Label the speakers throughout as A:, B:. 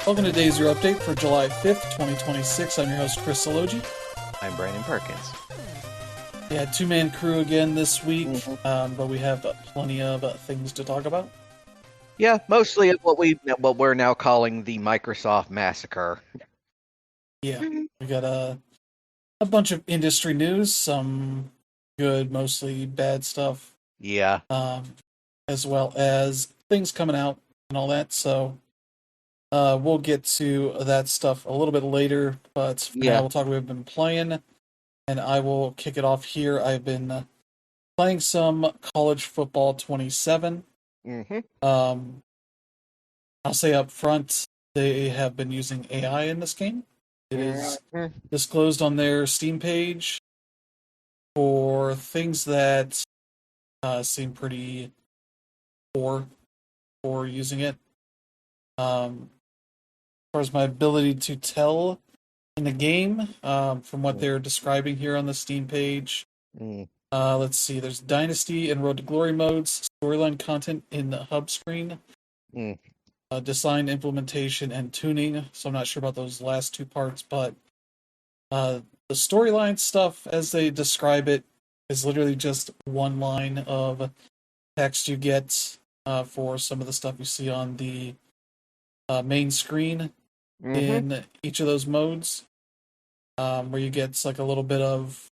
A: Welcome to Days Your Update for July 5th, 2026. I'm your host, Chris Sologi.
B: I'm Brandon Perkins.
A: Yeah, two-man crew again this week,
B: Mm-hmm.
A: but we have plenty of things to talk about.
B: Yeah, mostly of what we're now calling the Microsoft massacre.
A: Yeah, we got a bunch of industry news, some good, mostly bad stuff,
B: Yeah.
A: as well as things coming out and all that. So we'll get to that stuff a little bit later, but for now
B: Yeah.
A: we'll talk what we've been playing, and I will kick it off here. I've been playing some College Football 27.
B: Mm-hmm.
A: I'll say up front, they have been using AI in this game. It is
B: Mm-hmm.
A: disclosed on their Steam page for things that seem pretty poor for using it. As far as my ability to tell in the game, from what they're describing here on the Steam page,
B: Mm.
A: let's see, there's Dynasty and Road to Glory modes, storyline content in the hub screen,
B: Mm.
A: design, implementation, and tuning. So I'm not sure about those last two parts, but the storyline stuff, as they describe it, is literally just one line of text you get for some of the stuff you see on the main screen
B: Mm-hmm.
A: in each of those modes, where you get like a little bit of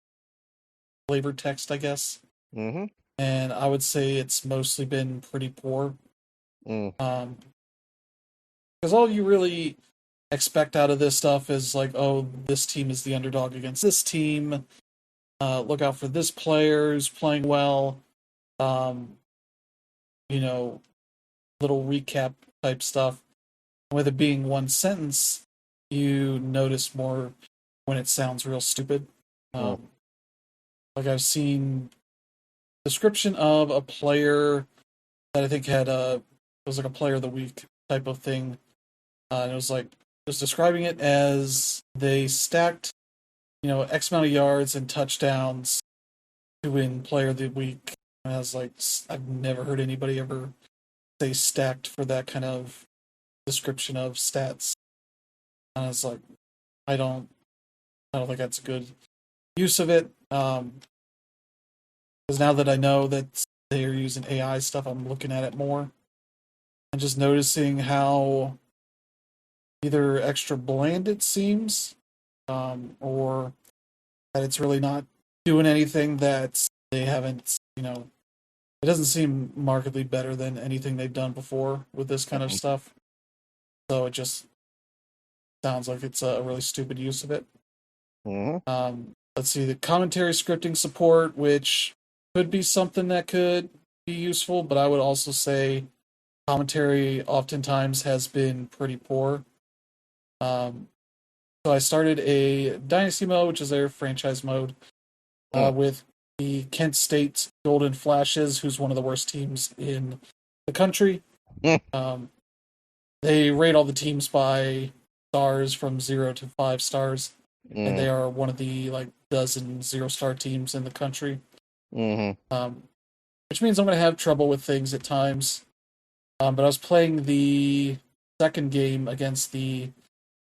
A: flavored text, I guess.
B: Mm-hmm.
A: And I would say it's mostly been pretty poor.
B: Mm.
A: Because all you really expect out of this stuff is like, oh, this team is the underdog against this team. Look out for this player who's playing well. Um, little recap type stuff. With it being one sentence, you notice more when it sounds real stupid.
B: Mm.
A: Like I've seen description of a player that I think had it was like a player of the week type of thing. And it was describing it as they stacked, X amount of yards and touchdowns to win player of the week. And I was like, I've never heard anybody ever say stacked for that kind of description of stats. And I was like, I don't think that's a good use of it. Because now that I know that they're using AI stuff, I'm looking at it more and just noticing how either extra bland it seems, or that it's really not doing anything that they haven't, it doesn't seem markedly better than anything they've done before with this kind of stuff. So it just sounds like it's a really stupid use of it.
B: Mm-hmm.
A: Let's see, the commentary scripting support, which could be something that could be useful, but I would also say commentary oftentimes has been pretty poor. So I started a Dynasty mode, which is their franchise mode, with the Kent State Golden Flashes, who's one of the worst teams in the country. They rate all the teams by stars from 0 to 5 stars, and they are one of the like dozen 0-star teams in the country.
B: Mm-hmm.
A: Which means I'm going to have trouble with things at times. But I was playing the second game against the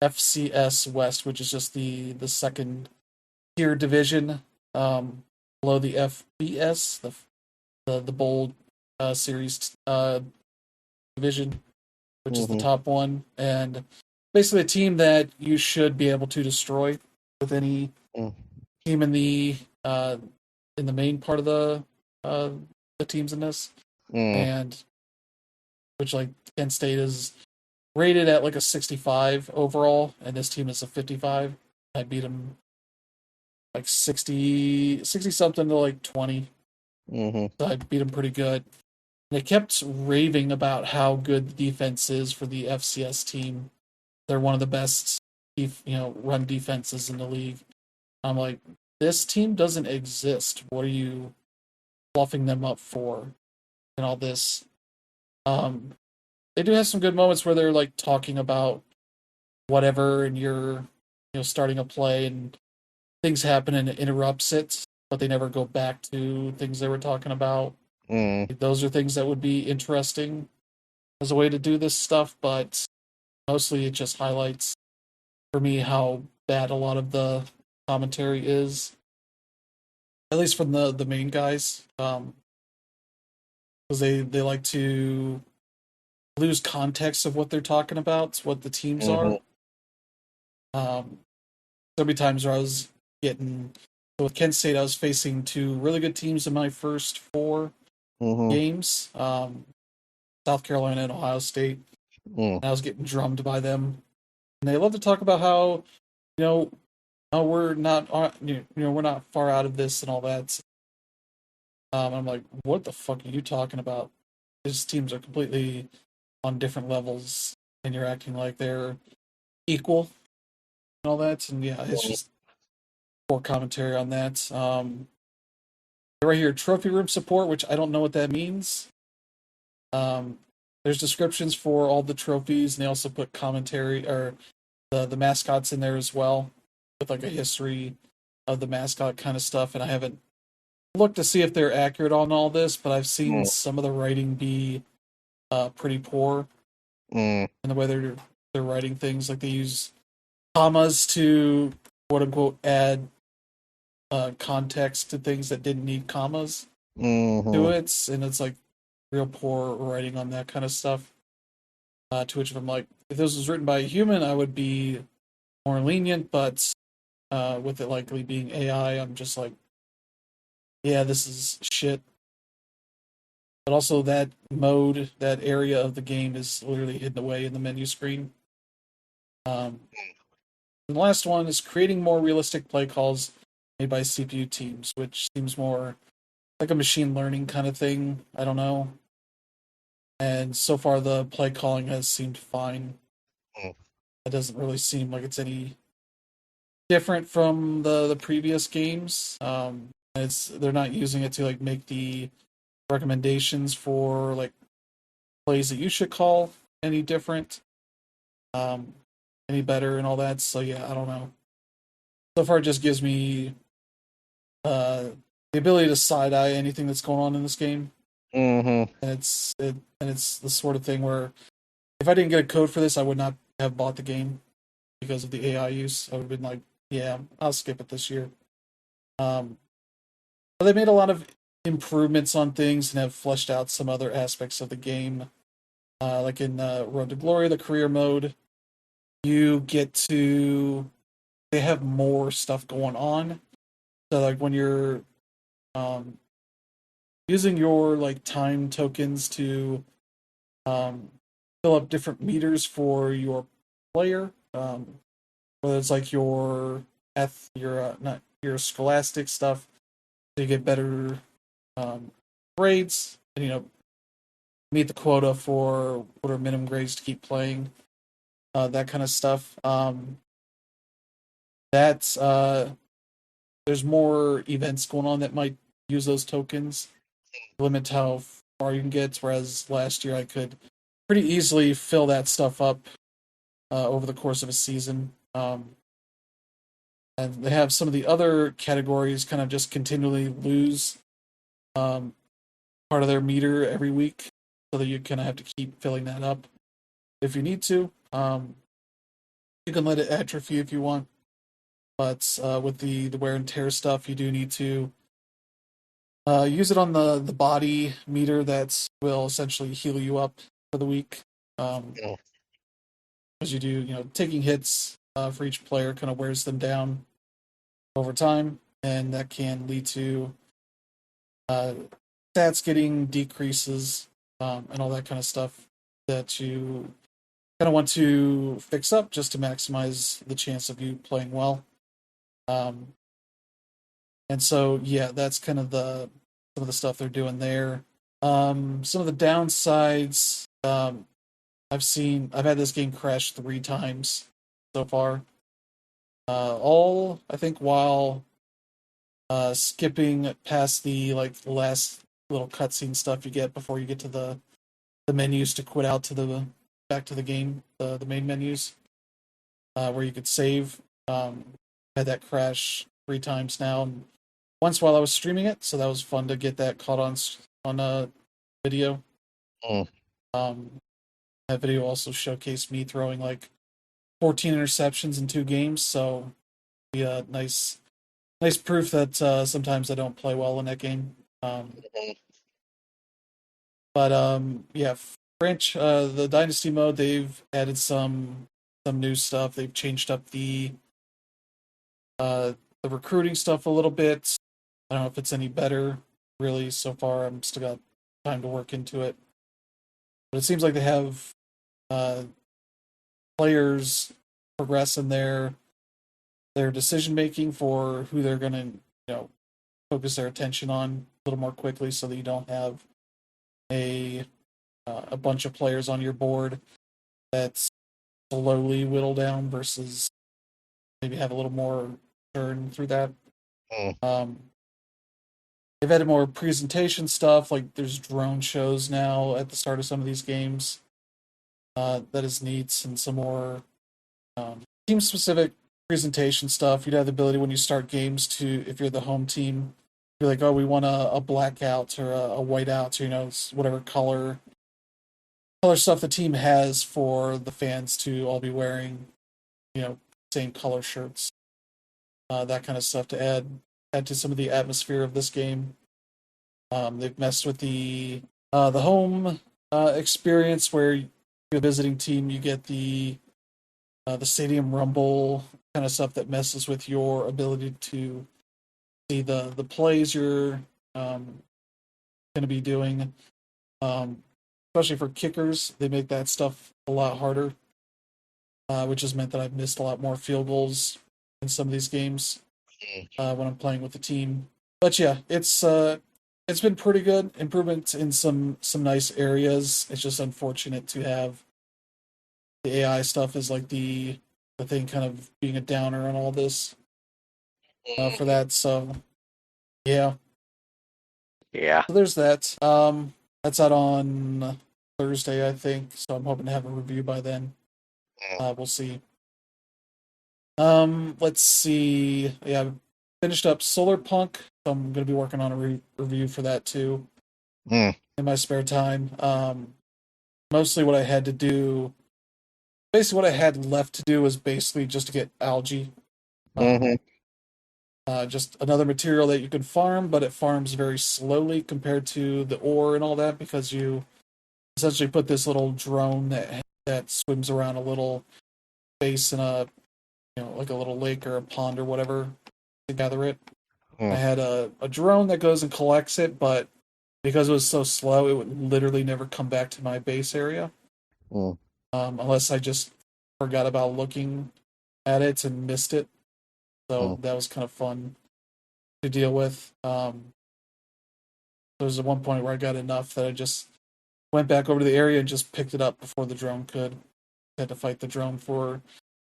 A: FCS West, which is just the second tier division below the FBS, the bowl series division, which is the top one, and basically a team that you should be able to destroy with any team in the main part of the teams in this, and which like Kent State is rated at like a 65 overall, and this team is a 55. I beat them like 60 something to like 20. So I beat them pretty good. And they kept raving about how good the defense is for the FCS team. They're one of the best, run defenses in the league. I'm like, this team doesn't exist. What are you fluffing them up for? And all this. They do have some good moments where they're like talking about whatever, and you're, starting a play and things happen and it interrupts it, but they never go back to things they were talking about. Those are things that would be interesting as a way to do this stuff, but mostly it just highlights for me how bad a lot of the commentary is, at least from the main guys, because they like to lose context of what they're talking about, what the teams
B: Mm-hmm.
A: are. So many times where I was getting, so with Kent State, I was facing two really good teams in my first four
B: Mm-hmm.
A: games, South Carolina and Ohio State,
B: Mm.
A: and I was getting drummed by them. And they love to talk about how, you know, oh, we're not, we're not far out of this and all that. I'm like, what the fuck are you talking about? These teams are completely on different levels, and you're acting like they're equal and all that. And yeah, it's just poor commentary on that. Right here, trophy room support, which I don't know what that means. Um, there's descriptions for all the trophies, and they also put commentary or the mascots in there as well, with like a history of the mascot kind of stuff. And I haven't looked to see if they're accurate on all this, but I've seen
B: Mm.
A: some of the writing be pretty poor
B: Mm.
A: in the way they're writing things. Like they use commas to quote unquote add context to things that didn't need commas to
B: Mm-hmm.
A: it, and it's like real poor writing on that kind of stuff. To which if I'm like, if this was written by a human, I would be more lenient, but with it likely being AI, I'm just like, yeah, this is shit. But also that mode, that area of the game is literally hidden away in the menu screen. Um, and the last one is creating more realistic play calls made by CPU teams, which seems more like a machine learning kind of thing. I don't know. And so far, the play calling has seemed fine.
B: Mm.
A: It doesn't really seem like it's any different from the previous games. It's they're not using it to like make the recommendations for like plays that you should call any different, um, any better, and all that. So yeah, I don't know. So far, it just gives me uh, the ability to side eye anything that's going on in this game,
B: Mm-hmm.
A: and it's the sort of thing where if I didn't get a code for this, I would not have bought the game because of the AI use. I would have been like, yeah, I'll skip it this year. Um, but they made a lot of improvements on things and have fleshed out some other aspects of the game. Like in Road to Glory, the career mode, you get to they have more stuff going on. So like when you're um, using your like time tokens to um, fill up different meters for your player, whether it's like your not your scholastic stuff, so you get better grades, and meet the quota for what are minimum grades to keep playing, that kind of stuff. That's there's more events going on that might use those tokens to limit how far you can get. Whereas last year I could pretty easily fill that stuff up over the course of a season. And they have some of the other categories kind of just continually lose um, part of their meter every week, so that you kind of have to keep filling that up if you need to. You can let it atrophy if you want, but with the wear and tear stuff, you do need to use it on the body meter that will essentially heal you up for the week.
B: Mm.
A: As you do, taking hits for each player kind of wears them down over time, and that can lead to uh, stats getting decreases and all that kind of stuff that you kind of want to fix up just to maximize the chance of you playing well. Um, and so, yeah, that's kind of the some of the stuff they're doing there. Some of the downsides, I've had this game crash 3 times so far. All I think while skipping past the like last little cutscene stuff you get before you get to the menus to quit out to the back to the game, the main menus where you could save. Had that crash 3 times now, and once while I was streaming it, so that was fun to get that caught on a video.
B: Mm.
A: Um, That video also showcased me throwing like 14 interceptions in 2 games, so yeah, nice proof that sometimes I don't play well in that game. But yeah, the Dynasty mode, they've added some new stuff. They've changed up uh, the recruiting stuff a little bit. I don't know if it's any better, really, so far. I'm still got time to work into it. But it seems like they have uh, players progress in their decision making for who they're going to, focus their attention on a little more quickly, so that you don't have a a bunch of players on your board that's slowly whittle down versus maybe have a little more turn through that. Um, they've added more presentation stuff, like there's drone shows now at the start of some of these games. That is neat, and some more team specific presentation stuff. You'd have the ability when you start games to, if you're the home team, be like, oh, we want a blackout or a whiteout, or whatever color stuff the team has for the fans to all be wearing, same color shirts, that kind of stuff to add to some of the atmosphere of this game. They've messed with the home experience where you're a visiting team, you get the stadium rumble kind of stuff that messes with your ability to see the plays you're going to be doing. Especially for kickers, they make that stuff a lot harder, which has meant that I've missed a lot more field goals in some of these games when I'm playing with the team. But yeah, it's been pretty good. Improvements in some nice areas. It's just unfortunate to have the AI stuff is like the thing kind of being a downer on all this for that. So yeah,
B: Yeah.
A: so there's that. That's out on Thursday, I think. So I'm hoping to have a review by then. We'll see. Let's see. Yeah, I finished up Solar Punk. So I'm gonna be working on a review for that too
B: Mm.
A: in my spare time. Mostly what I had to do, basically what I had left to do was basically just to get algae. Um,
B: Mm-hmm.
A: just another material that you can farm, but it farms very slowly compared to the ore and all that, because you essentially put this little drone that swims around a little space in a, like a little lake or a pond or whatever to gather it. I
B: Mm.
A: had a drone that goes and collects it, but because it was so slow, it would literally never come back to my base area,
B: Mm.
A: unless I just forgot about looking at it and missed it. So
B: Mm.
A: that was kind of fun to deal with. There was at one point where I got enough that I just went back over to the area and just picked it up before the drone could. I had to fight the drone for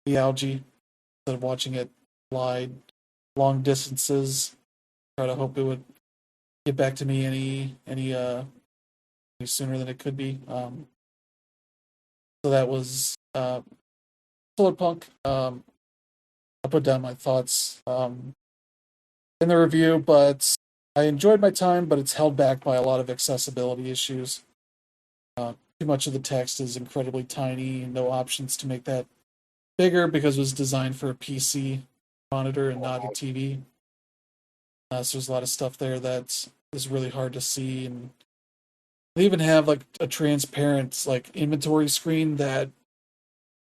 A: the algae instead of watching it fly long distances. Try to hope it would get back to me any sooner than it could be. So that was Solar Punk. I put down my thoughts in the review, but I enjoyed my time, but it's held back by a lot of accessibility issues. Too much of the text is incredibly tiny, no options to make that bigger because it was designed for a PC monitor and not a TV. So there's a lot of stuff there that is really hard to see, and they even have like a transparent like inventory screen that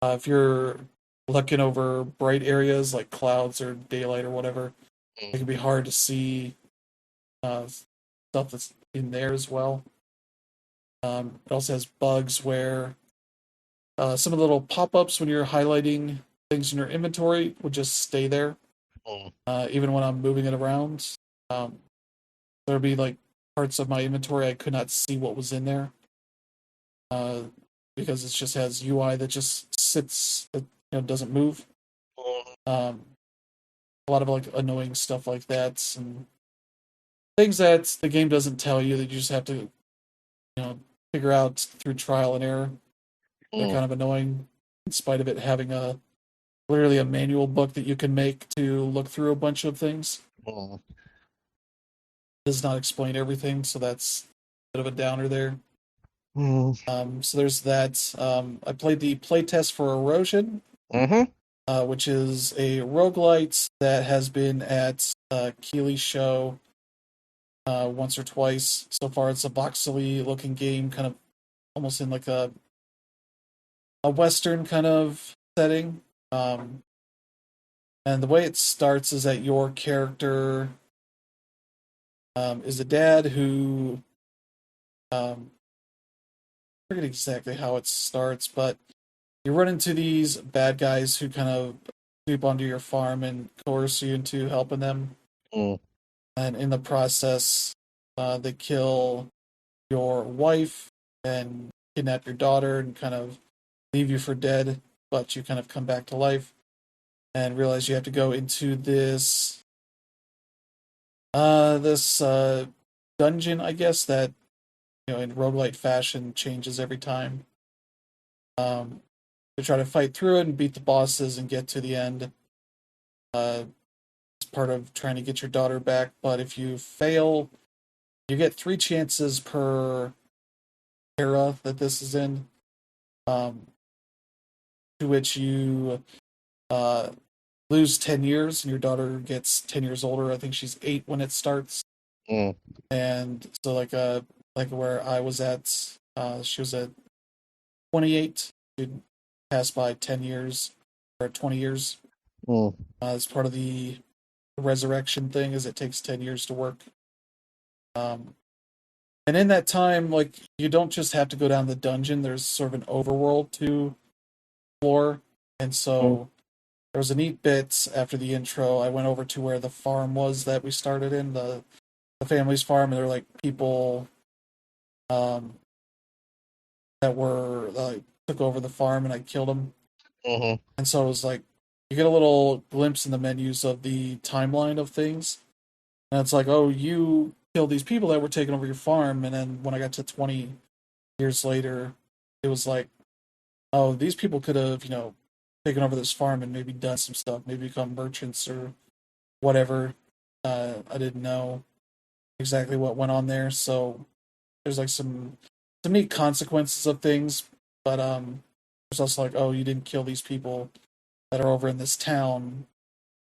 A: if you're looking over bright areas like clouds or daylight or whatever, it can be hard to see stuff that's in there as well. It also has bugs where some of the little pop-ups when you're highlighting things in your inventory would just stay there,
B: Mm.
A: even when I'm moving it around. Um, there'd be like parts of my inventory I could not see what was in there uh, because it just has UI that just sits, it doesn't move. Um, a lot of like annoying stuff like that, and things that the game doesn't tell you that you just have to figure out through trial and error. They're
B: Mm.
A: kind of annoying, in spite of it having a literally a manual book that you can make to look through a bunch of things.
B: Mm.
A: It does not explain everything, so that's a bit of a downer there.
B: Mm.
A: So there's that. I played the playtest for Erosion,
B: Mm-hmm.
A: which is a roguelite that has been at Keeley's show once or twice. So far, it's a voxely looking game, kind of almost in like a Western kind of setting. Um, and the way it starts is that your character is a dad who I forget exactly how it starts, but you run into these bad guys who kind of sweep onto your farm and coerce you into helping them.
B: Mm.
A: And in the process, they kill your wife and kidnap your daughter and kind of leave you for dead, but you kind of come back to life and realize you have to go into this dungeon, I guess, that in roguelite fashion changes every time. Um, to try to fight through it and beat the bosses and get to the end. Uh, it's part of trying to get your daughter back, but if you fail, you get 3 chances per era that this is in, um, to which you uh, lose 10 years and your daughter gets 10 years older. I think she's 8 when it starts.
B: Mm.
A: And so like where I was at, she was at 28. She'd pass by 10 years or 20 years.
B: Mm.
A: As part of the resurrection thing, is it takes 10 years to work. Um, and in that time, like, you don't just have to go down the dungeon. There's sort of an overworld to explore. And
B: Mm.
A: so there was a neat bit after the intro. I went over to where the farm was that we started in, the family's farm, and there were like people um, that were took over the farm, and I killed them.
B: Mm-hmm.
A: And so it was like you get a little glimpse in the menus of the timeline of things. And it's like, oh, you killed these people that were taking over your farm. And then when I got to 20 years later, it was like, oh, these people could have, taken over this farm and maybe done some stuff, maybe become merchants or whatever. I didn't know exactly what went on there. So there's like some neat consequences of things. But there's also like, oh, you didn't kill these people that are over in this town.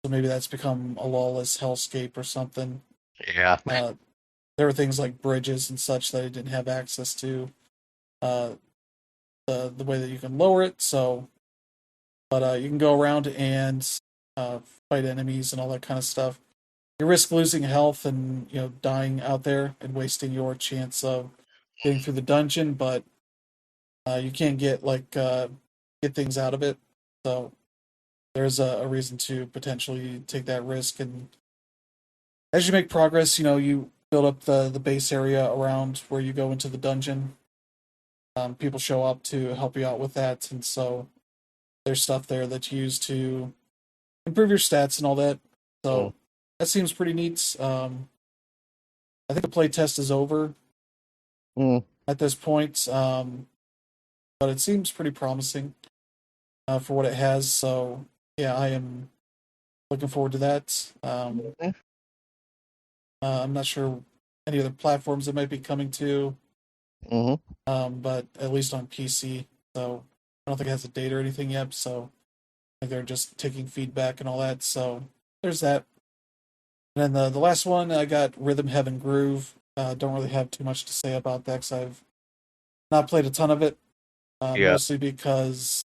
A: So maybe that's become a lawless hellscape or something.
B: Yeah.
A: Uh, there were things like bridges and such that I didn't have access to. Uh, the way that you can lower it, so but you can go around and uh, fight enemies and all that kind of stuff. You risk losing health and dying out there and wasting your chance of getting through the dungeon, but you can't get things out of it. So there's a reason to potentially take that risk. And as you make progress, you build up the base area around where you go into the dungeon. People show up to help you out with that, and so there's stuff there that you use to improve your stats and all that.
B: Mm.
A: So that seems pretty neat. I think the play test is over
B: Mm.
A: at this point, but it seems pretty promising for what it has. So yeah, I am looking forward to that.
B: Mm.
A: I'm not sure any other platforms it might be coming to,
B: Mm-hmm.
A: but at least on PC. So I don't think it has a date or anything yet. So I think they're just taking feedback and all that. So there's that. And then the last one, I got Rhythm Heaven Groove. Don't really have too much to say about that because I've not played a ton of it.
B: Yeah.
A: Mostly because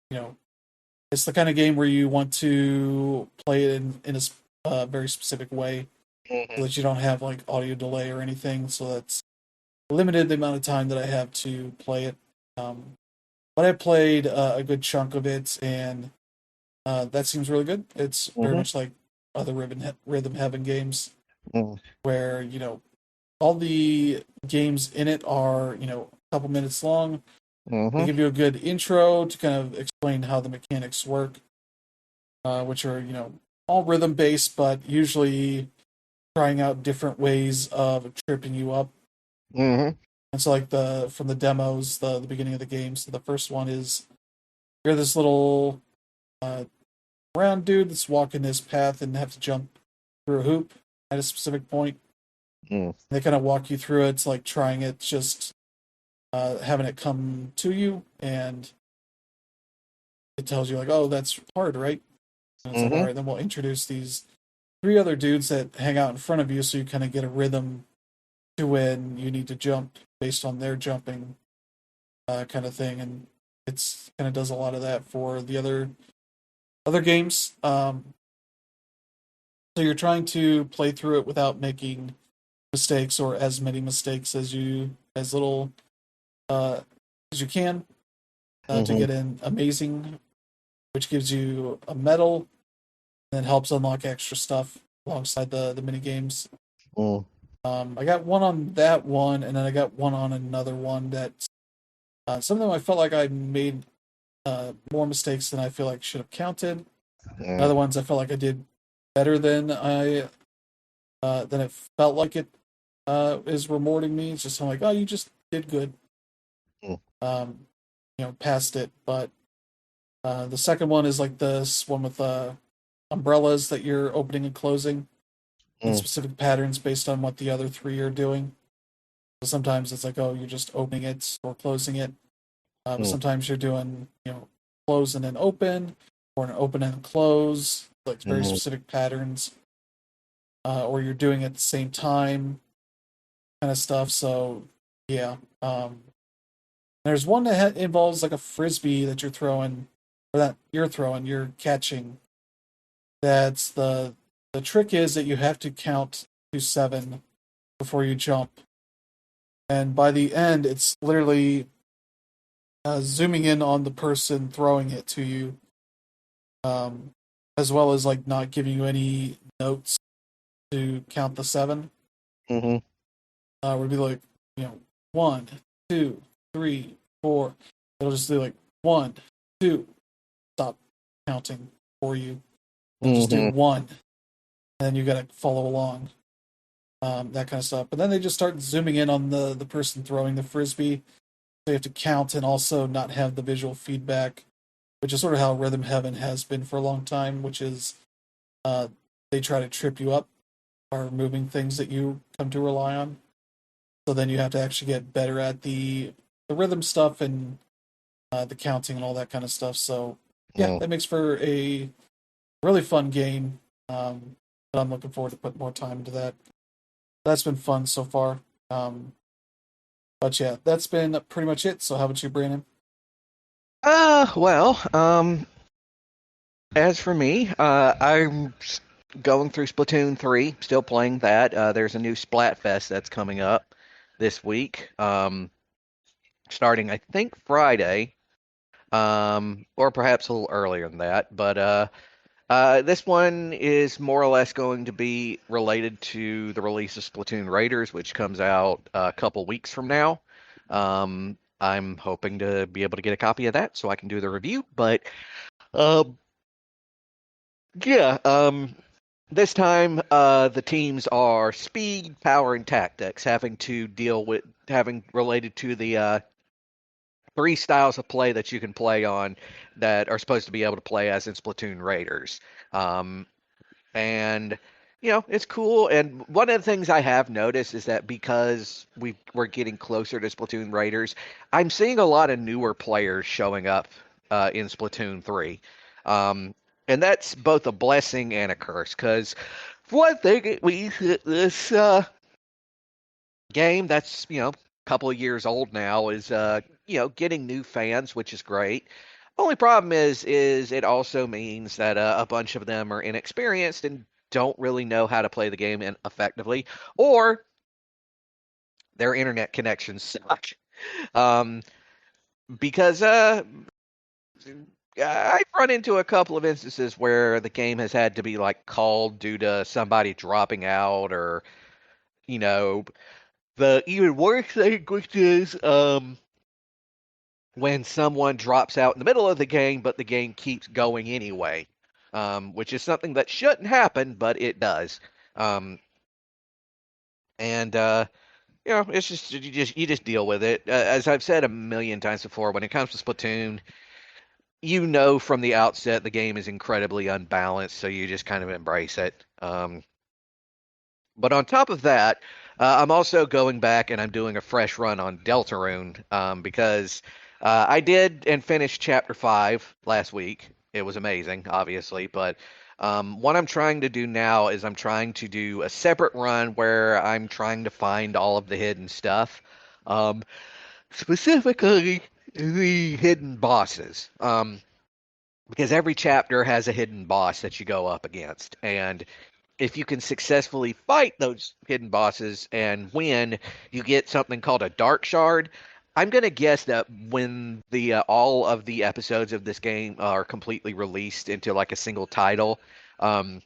A: it's the kind of game where you want to play it in a very specific way,
B: Mm-hmm.
A: so that you don't have like audio delay or anything. So that's limited the amount of time that I have to play it. But I played a good chunk of it, and that seems really good. It's very
B: Mm-hmm.
A: much like other Rhythm Heaven games,
B: Mm.
A: where all the games in it are a couple minutes long. They
B: Mm-hmm.
A: give you a good intro to kind of explain how the mechanics work, which are all rhythm based, but usually trying out different ways of tripping you up.
B: Mm-hmm.
A: And so, like from the demos, the beginning of the game. So the first one is you're this little uh, round dude that's walking this path and have to jump through a hoop at a specific point.
B: Mm.
A: They kind of walk you through it. It's like trying it just having it come to you, and it tells you like, oh, that's hard, right? And it's like, all
B: Mm-hmm.
A: right, then we'll introduce these three other dudes that hang out in front of you, so you kind of get a rhythm to when you need to jump based on their jumping, kind of thing. And it's kind of does a lot of that for the other games. So you're trying to play through it without making mistakes, or as many mistakes as little uh, as you can, to
B: Mm-hmm.
A: get in amazing, which gives you a medal and then helps unlock extra stuff alongside the mini games.
B: Mm.
A: I got one on that one, and then I got one on another one that some of them I felt like I made more mistakes than I feel like should have counted.
B: Mm.
A: Other ones I felt like I did better than it felt like it is rewarding me. It's just I'm like, oh, you just did good,
B: Mm.
A: um, past it. But the second one is like this one with umbrellas that you're opening and closing in
B: Mm.
A: specific patterns based on what the other three are doing. So sometimes it's like, oh, you're just opening it or closing it. But
B: Mm.
A: sometimes you're doing, close and then open, or an open and close, like very
B: Mm.
A: specific patterns, or you're doing it at the same time, kind of stuff. So, yeah. There's one that involves like a frisbee that you're throwing, or that you're catching. That's the trick is that you have to count to seven before you jump, and by the end, it's literally zooming in on the person throwing it to you, um, as well as like not giving you any notes to count the seven.
B: Mm-hmm.
A: Would be like, one, two, three, four. It'll just do like one, two, stop counting for you. They'll just do
B: Mm-hmm.
A: one, and then you got to follow along, that kind of stuff. But then they just start zooming in on the person throwing the frisbee. So you have to count and also not have the visual feedback, which is sort of how Rhythm Heaven has been for a long time, which is uh, they try to trip you up by removing things that you come to rely on. So then you have to actually get better at the rhythm stuff and the counting and all that kind of stuff. So yeah,
B: Mm.
A: that makes for a really fun game. But I'm looking forward to put more time into that. That's been fun so far. Um, but yeah, that's been pretty much it. So how about you, Brandon?
B: Well, as for me, going through Splatoon 3, still playing that. There's a new Splatfest that's coming up this week, starting I think Friday, or perhaps a little earlier than that. But this one is more or less going to be related to the release of Splatoon Raiders, which comes out a couple weeks from now. I'm hoping to be able to get a copy of that so I can do the review. But um, yeah, this time the teams are speed, power, and tactics, having related to the three styles of play that you can play on that are supposed to be able to play as in Splatoon Raiders. Um, and it's cool. And one of the things I have noticed is that because we're getting closer to Splatoon Raiders, I'm seeing a lot of newer players showing up in Splatoon 3. um, and that's both a blessing and a curse, because for one thing, this game that's a couple of years old now is getting new fans, which is great. Only problem is it also means that a bunch of them are inexperienced and don't really know how to play the game effectively, or their internet connections suck. Um, because I've run into a couple of instances where the game has had to be like called due to somebody dropping out, or you know the even worse thing, which is when someone drops out in the middle of the game, but the game keeps going anyway, which is something that shouldn't happen, but it does. Um, and it's just you just deal with it. As I've said a million times before, when it comes to Splatoon, from the outset the game is incredibly unbalanced, so you just kind of embrace it. But on top of that, I'm also going back and I'm doing a fresh run on Deltarune because I did and finished Chapter 5 last week. It was amazing, obviously, but what I'm trying to do now is I'm trying to do a separate run where I'm trying to find all of the hidden stuff, um, specifically the hidden bosses. Because every chapter has a hidden boss that you go up against, and if you can successfully fight those hidden bosses and win, you get something called a dark shard. I'm gonna guess that when the all of the episodes of this game are completely released into like a single title, um,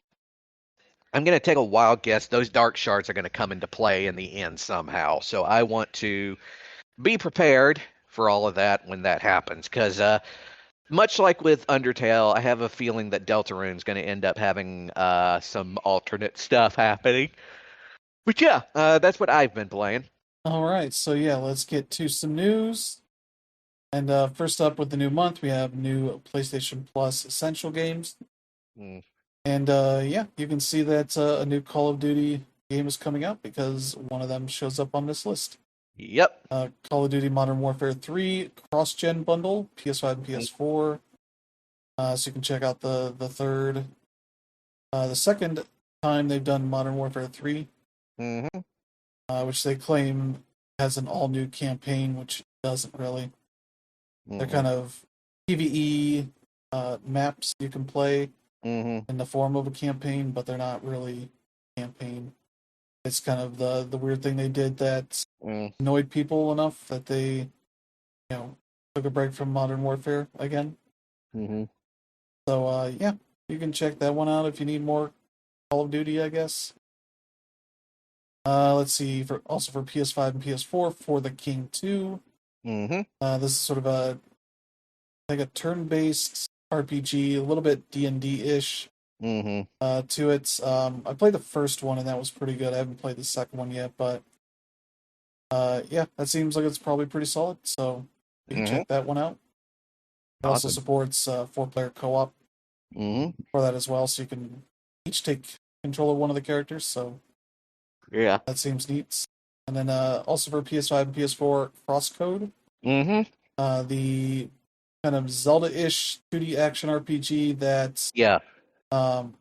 B: I'm gonna take a wild guess. Those dark shards are gonna come into play in the end somehow. So I want to be prepared for all of that when that happens, because much like with Undertale, I have a feeling that Deltarune's going to end up having some alternate stuff happening. But yeah, that's what I've been playing.
A: All right, so yeah, let's get to some news. And first up with the new month, we have new PlayStation Plus Essential games.
B: Mm.
A: And yeah, you can see that a new Call of Duty game is coming out because one of them shows up on this list.
B: Yep.
A: Call of Duty Modern Warfare 3 cross-gen bundle, PS5 and
B: Mm.
A: PS4. So you can check out the second time they've done Modern Warfare 3,
B: Mm-hmm.
A: which they claim has an all-new campaign, which it doesn't really. They're
B: Mm-hmm.
A: kind of PvE maps you can play
B: Mm-hmm.
A: in the form of a campaign, but they're not really campaign. It's kind of the weird thing they did that
B: Mm.
A: annoyed people enough that they, took a break from Modern Warfare again.
B: Mm-hmm.
A: So yeah, you can check that one out if you need more Call of Duty, I guess. Let's see, for also for PS5 and PS4 for the King 2.
B: Mm-hmm.
A: This is sort of like a turn-based RPG, a little bit D&D-ish
B: Mm-hmm.
A: to it. I played the first one and that was pretty good. I haven't played the second one yet, but yeah, that seems like it's probably pretty solid. So you can
B: Mm-hmm.
A: check that one out. It also
B: Awesome.
A: supports four-player co-op
B: Mm-hmm.
A: for that as well, so you can each take control of one of the characters. So
B: Yeah.
A: that seems neat. And then also for PS5 and PS4, Crosscode,
B: Mm-hmm.
A: the kind of Zelda-ish 2D action RPG that
B: Yeah.
A: um,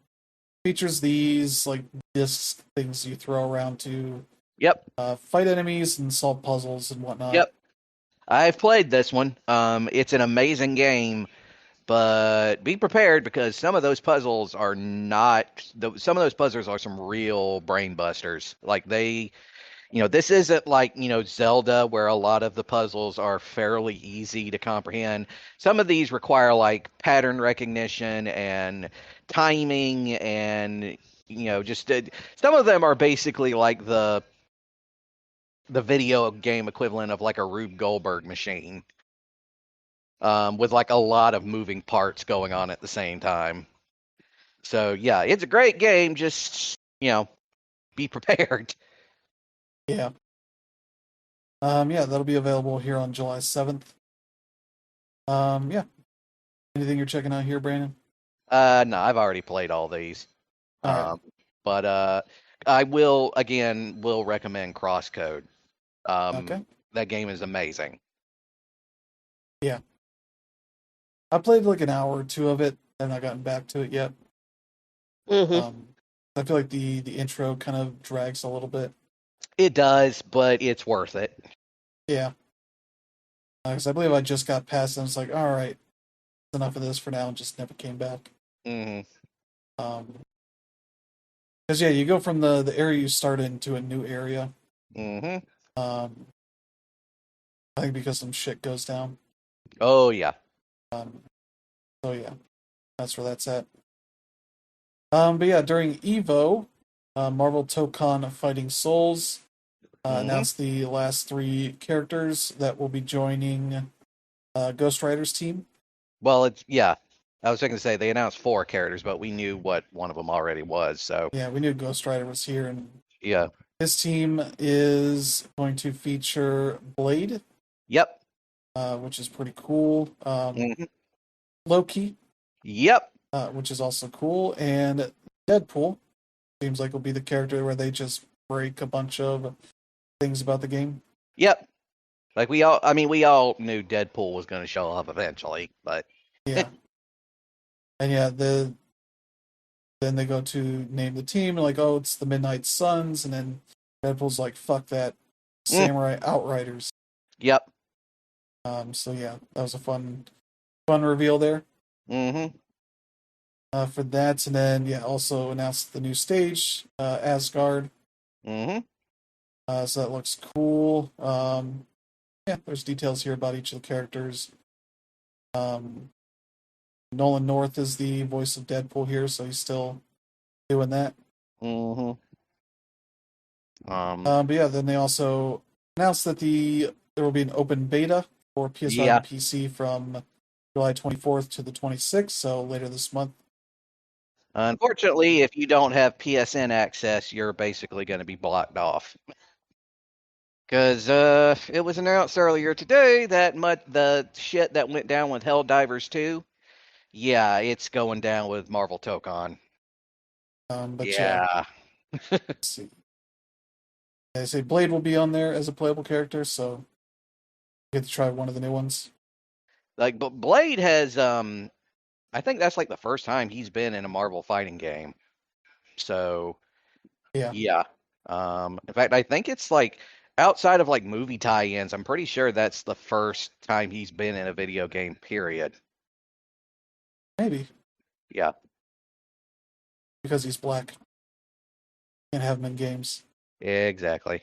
A: features these like disc things you throw around to
B: Yep.
A: fight enemies and solve puzzles and whatnot.
B: Yep. I've played this one. It's an amazing game, but be prepared because some of those puzzles are not. Some of those puzzles are some real brain busters. Like this isn't like, Zelda where a lot of the puzzles are fairly easy to comprehend. Some of these require like pattern recognition and timing and, just some of them are basically like the video game equivalent of like a Rube Goldberg machine, with like a lot of moving parts going on at the same time. So yeah, it's a great game. Just, be prepared.
A: Yeah. Yeah, that'll be available here on July 7th. Yeah. Anything you're checking out here, Brandon?
B: No, I've already played all these.
A: All right.
B: Um, but I will recommend Crosscode.
A: Okay.
B: That game is amazing.
A: Yeah. I played like an hour or two of it. I've not gotten back to it yet.
B: Hmm.
A: Um, I feel like the intro kind of drags a little bit.
B: It does, but it's worth it.
A: Yeah. Because I believe I just got past it and it's like, all right, enough of this for now, and just never came back.
B: Hmm.
A: Because yeah, you go from the area you start in to a new area.
B: Hmm.
A: Um, I think because some shit goes down.
B: Oh yeah.
A: Um, so yeah, that's where that's at. But yeah, during Evo, Marvel Tokon Fighting Souls
B: Hmm.
A: announced the last three characters that will be joining Ghost Rider's team.
B: Well, it's yeah. I was going to say they announced four characters, but we knew what one of them already was. So
A: Yeah, we knew Ghost Rider was here, and
B: yeah.
A: his team is going to feature Blade,
B: Yep.
A: which is pretty cool.
B: Hmm.
A: Loki,
B: Yep.
A: which is also cool, and Deadpool seems like will be the character where they just break a bunch of things about the game.
B: Yep. Like we all knew Deadpool was going to show up eventually, but
A: Yeah, and yeah, then they go to name the team, and like, oh, it's the Midnight Suns, and then Deadpool's like, fuck that,
B: mm,
A: Samurai Outriders.
B: yep.
A: So yeah, that was a fun reveal there.
B: Mm-hmm.
A: For that, and then yeah, also announced the new stage, Asgard.
B: Mm-hmm.
A: So that looks cool. Yeah, there's details here about each of the characters. Um, Nolan North is the voice of Deadpool here, so he's still doing that.
B: Mm-hmm. Um.
A: But yeah, then they also announced that there will be an open beta for PS5
B: Yeah.
A: and PC from July 24th to the 26th, so later this month.
B: Unfortunately, if you don't have PSN access, you're basically going to be blocked off. Because it was announced earlier today that the shit that went down with Helldivers 2, yeah, it's going down with Marvel Tokon.
A: But yeah,
B: Yeah.
A: let's see. They say Blade will be on there as a playable character, so you get to try one of the new ones.
B: Like, but Blade has, I think that's like the first time he's been in a Marvel fighting game. So,
A: Yeah,
B: yeah. In fact, I think it's like outside of like movie tie-ins, I'm pretty sure that's the first time he's been in a video game, period.
A: maybe
B: Yeah.
A: because he's black. Can't have him in games.
B: Exactly.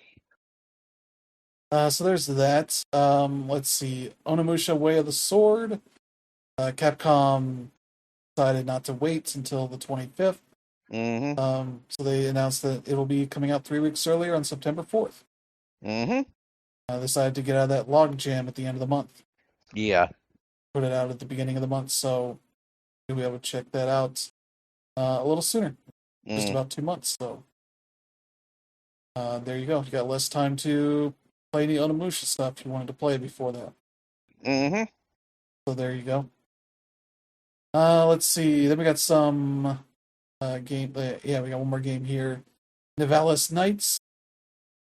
A: So there's that. Let's see. Onimusha Way of the Sword. Capcom decided not to wait until the 25th.
B: Mm-hmm.
A: So they announced that it'll be coming out 3 weeks earlier on September 4th.
B: Mm-hmm.
A: They decided to get out of that log jam at the end of the month.
B: Yeah.
A: Put it out at the beginning of the month, so you'll be able to check that out a little sooner. Just
B: Mm.
A: about 2 months. So there you go. You got less time to play any Onimusha stuff if you wanted to play before that.
B: Mm-hmm.
A: So there you go. Let's see. Then we got some game. Yeah, we got one more game here. Nivalis Knights.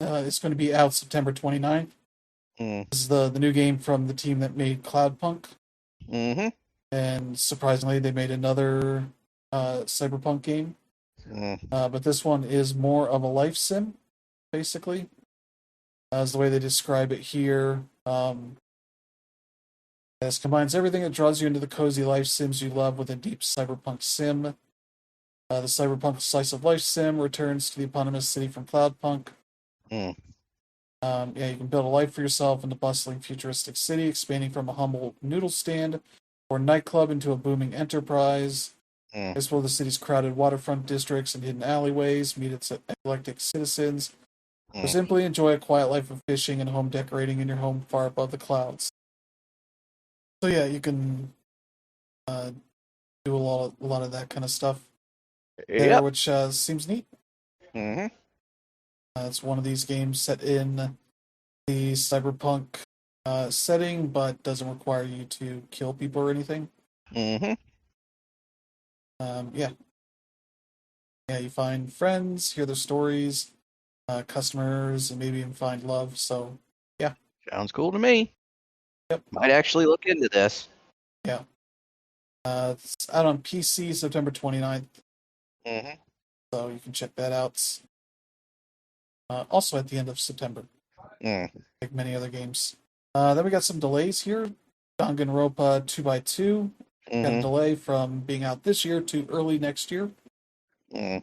A: It's going to be out September 29th.
B: Mm.
A: This is the new game from the team that made Cloudpunk.
B: Mm-hmm.
A: And surprisingly, they made another Cyberpunk game.
B: Mm.
A: But this one is more of a life sim, basically. As the way they describe it here. This combines everything that draws you into the cozy life sims you love with a deep cyberpunk sim. The cyberpunk slice of life sim returns to the eponymous city from Cloudpunk.
B: Mm.
A: Yeah, you can build a life for yourself in the bustling futuristic city, expanding from a humble noodle stand or nightclub into a booming enterprise.
B: Mm.
A: Explore the city's crowded waterfront districts and hidden alleyways, meet its eclectic citizens, or
B: Mm.
A: simply enjoy a quiet life of fishing and home decorating in your home far above the clouds. So yeah, you can do a lot of that kind of stuff there,
B: Yep.
A: which seems neat.
B: Mm-hmm.
A: It's one of these games set in the cyberpunk setting, but doesn't require you to kill people or anything.
B: Mm-hmm.
A: Yeah, yeah, you find friends, hear their stories, customers, and maybe even find love. So yeah,
B: Sounds cool to me.
A: yep,
B: Might actually look into this.
A: yeah. It's out on PC September 29th,
B: Mm-hmm.
A: so you can check that out. Also at the end of September,
B: Mm.
A: like many other games. Then we got some delays here. Danganronpa 2x2 got a
B: Mm-hmm.
A: delay from being out this year to early next year.
B: Mm.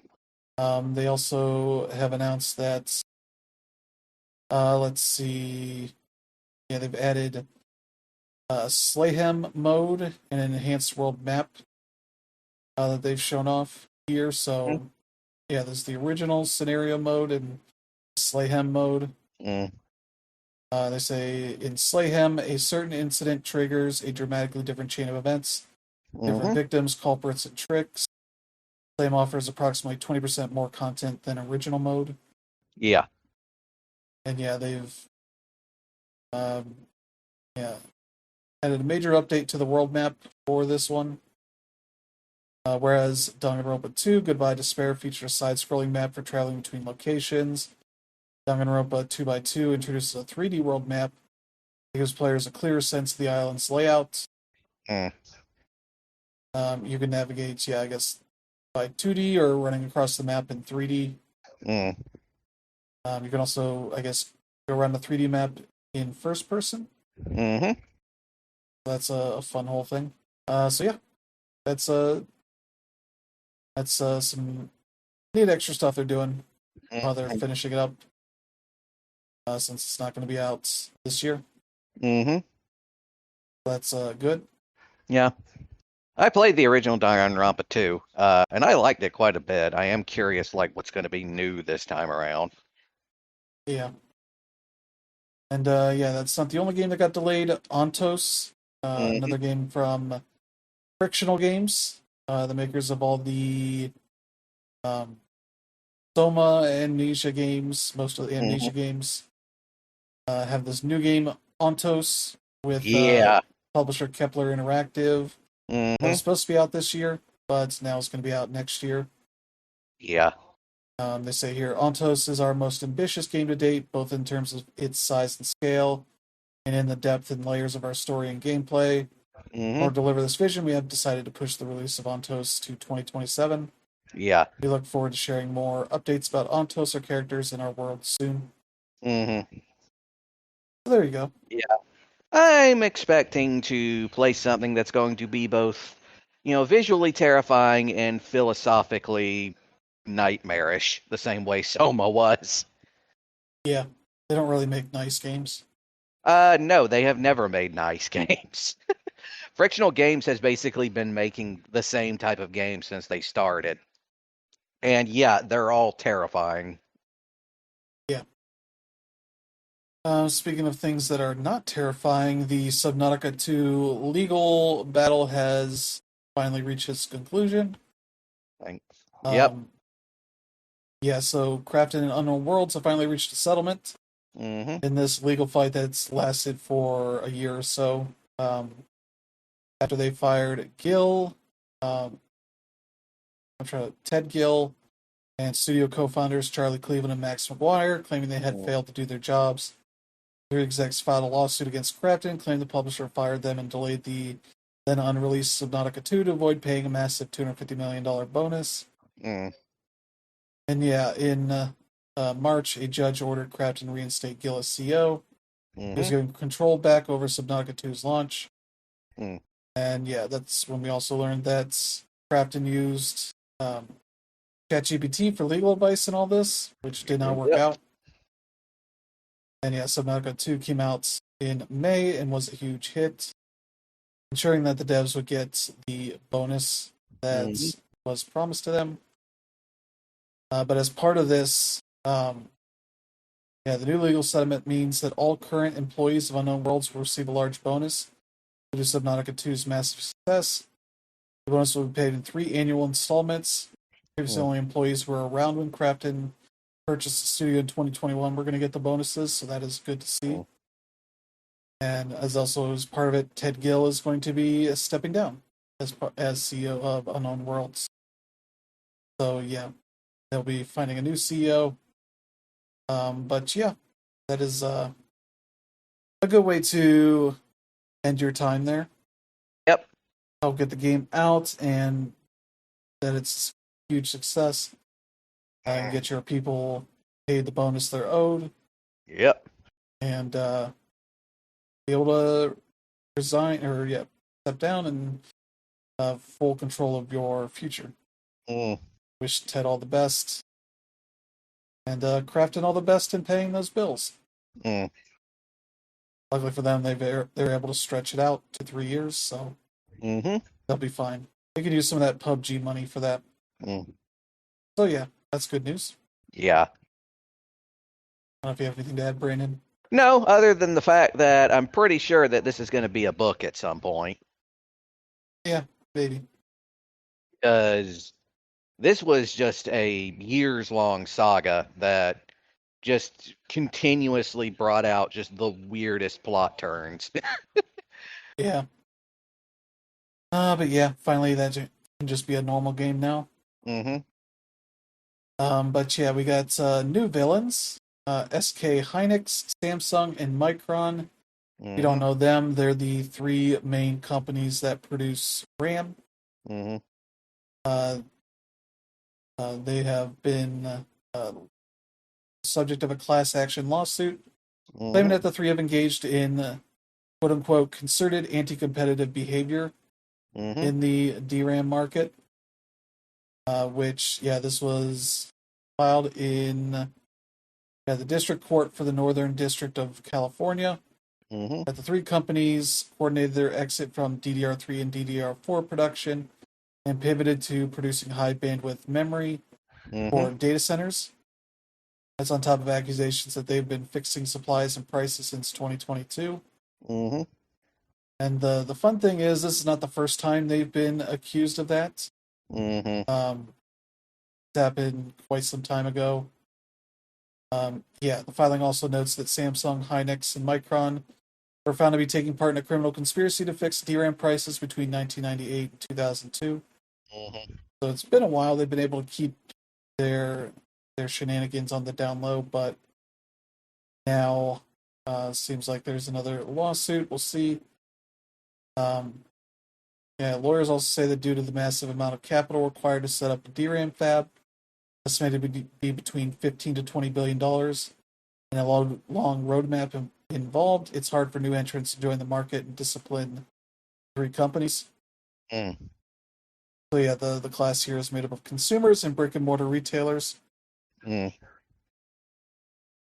A: They also have announced that, let's see, yeah, they've added Slayhem mode and an enhanced world map that they've shown off here. So, yeah, there's the original scenario mode and Slayhem mode.
B: Mm.
A: They say in Slayhem, a certain incident triggers a dramatically different chain of events, different
B: Mm-hmm.
A: victims, culprits, and tricks. Slayhem offers approximately 20% more content than original mode.
B: Yeah.
A: And yeah, they've um, yeah added a major update to the world map for this one. Whereas Danganronpa 2 Goodbye Despair featured a side-scrolling map for traveling between locations. Danganronpa 2x2 introduces a 3D world map that gives players a clearer sense of the island's layout.
B: Mm.
A: You can navigate, I guess, by 2D or running across the map in 3D.
B: Mm.
A: You can also, I guess, go around the 3D map in first person.
B: Mm-hmm.
A: That's a fun whole thing. So yeah, that's some neat extra stuff they're doing while they're finishing it up. Since it's not going to be out this year,
B: Mm-hmm.
A: that's good.
B: Yeah. I played the original Danganronpa 2, and I liked it quite a bit. I am curious, like, what's going to be new this time around.
A: Yeah, and yeah, that's not the only game that got delayed. Ontos,
B: Mm-hmm.
A: another game from Frictional Games, the makers of all the um, Soma Amnesia games, most of the
B: Mm-hmm.
A: Amnesia games, have this new game, Ontos, with
B: Yeah.
A: publisher Kepler Interactive. That
B: Mm-hmm.
A: was supposed to be out this year, but now it's going to be out next year.
B: Yeah.
A: They say here, Ontos is our most ambitious game to date, both in terms of its size and scale, and in the depth and layers of our story and gameplay. In
B: Mm-hmm.
A: order to deliver this vision, we have decided to push the release of Ontos to 2027.
B: Yeah.
A: We look forward to sharing more updates about Ontos, our characters, and our world soon.
B: Mm-hmm.
A: So there you go.
B: Yeah. I'm expecting to play something that's going to be both, visually terrifying and philosophically nightmarish, the same way Soma was.
A: Yeah, they don't really make nice games.
B: No, they have never made nice games. Frictional Games has basically been making the same type of game since they started. And yeah, they're all terrifying.
A: Yeah. Speaking of things that are not terrifying, the Subnautica 2 legal battle has finally reached its conclusion.
B: Like, yep.
A: Um, yeah, so Crafton and Unknown Worlds have finally reached a settlement
B: Mm-hmm.
A: in this legal fight that's lasted for a year or so. Um, After they fired Gill, um, Ted Gill, and studio co-founders Charlie Cleveland and Max McGuire, claiming they had failed to do their jobs. Their execs filed a lawsuit against Crafton, claiming the publisher fired them and delayed the then unreleased Subnautica 2 to avoid paying a massive $250 million bonus.
B: Mm.
A: And yeah, in March, a judge ordered Crafton reinstate Gill as CEO. He was
B: Mm-hmm.
A: given control back over Subnautica 2's launch.
B: Mm.
A: And yeah, that's when we also learned that Crafton used ChatGPT for legal advice and all this, which did not work
B: Yep.
A: out. And yeah, Subnautica 2 came out in May and was a huge hit, ensuring that the devs would get the bonus
B: Mm-hmm.
A: that was promised to them. But as part of this, the new legal settlement means that all current employees of Unknown Worlds will receive a large bonus due to Subnautica 2's massive success. The bonus will be paid in 3 annual installments. Previously,
B: Mm.
A: only employees who were around when Crafton purchased the studio in 2021 we're going to get the bonuses, so that is good to see.
B: Mm.
A: And as part of it, Ted Gill is going to be stepping down as CEO of Unknown Worlds. So yeah, they'll be finding a new CEO. But yeah, that is a good way to end your time there.
B: Yep.
A: Help get the game out and that it's a huge success and get your people paid the bonus they're owed
B: Yep.
A: and be able to resign or step down and have full control of your future.
B: Mm.
A: Wish Ted all the best and Crafton all the best in paying those bills.
B: Mm.
A: Luckily for them, they're able to stretch it out to 3 years, so
B: Mm-hmm.
A: they'll be fine. They could use some of that PUBG money for that.
B: Mm.
A: So yeah, that's good news.
B: Yeah.
A: I don't know if you have anything to add, Brandon.
B: No, other than the fact that I'm pretty sure that this is going to be a book at some point.
A: Yeah, maybe.
B: Because this was just a years-long saga that just continuously brought out just the weirdest plot turns.
A: Yeah. But yeah, finally that can just be a normal game now.
B: Mm-hmm.
A: But yeah, we got new villains. SK Hynix, Samsung, and Micron. If you don't
B: Mm-hmm.
A: know them, they're the three main companies that produce RAM.
B: Mm-hmm.
A: Uh, they have been subject of a class action lawsuit, claiming
B: Mm-hmm.
A: that the three have engaged in quote unquote concerted anti competitive behavior
B: Mm-hmm.
A: in the DRAM market, which, yeah, this was filed in the District Court for the Northern District of California.
B: Mm-hmm.
A: That the three companies coordinated their exit from DDR3 and DDR4 production and pivoted to producing high bandwidth memory
B: Mm-hmm.
A: for data centers. That's on top of accusations that they've been fixing supplies and prices since 2022.
B: Mm-hmm.
A: And the fun thing is, this is not the first time they've been accused of that.
B: Mm-hmm.
A: It happened quite some time ago. Yeah, the filing also notes that Samsung, Hynix, and Micron were found to be taking part in a criminal conspiracy to fix DRAM prices between 1998 and 2002.
B: Mm-hmm.
A: So it's been a while. They've been able to keep their their shenanigans on the down low, but now seems like there's another lawsuit. We'll see. Um, yeah, lawyers also say that due to the massive amount of capital required to set up a DRAM fab, estimated to be between 15 to $20 billion, and a long roadmap involved, it's hard for new entrants to join the market and discipline three companies.
B: Mm-hmm.
A: So yeah, the class here is made up of consumers and brick and mortar retailers. So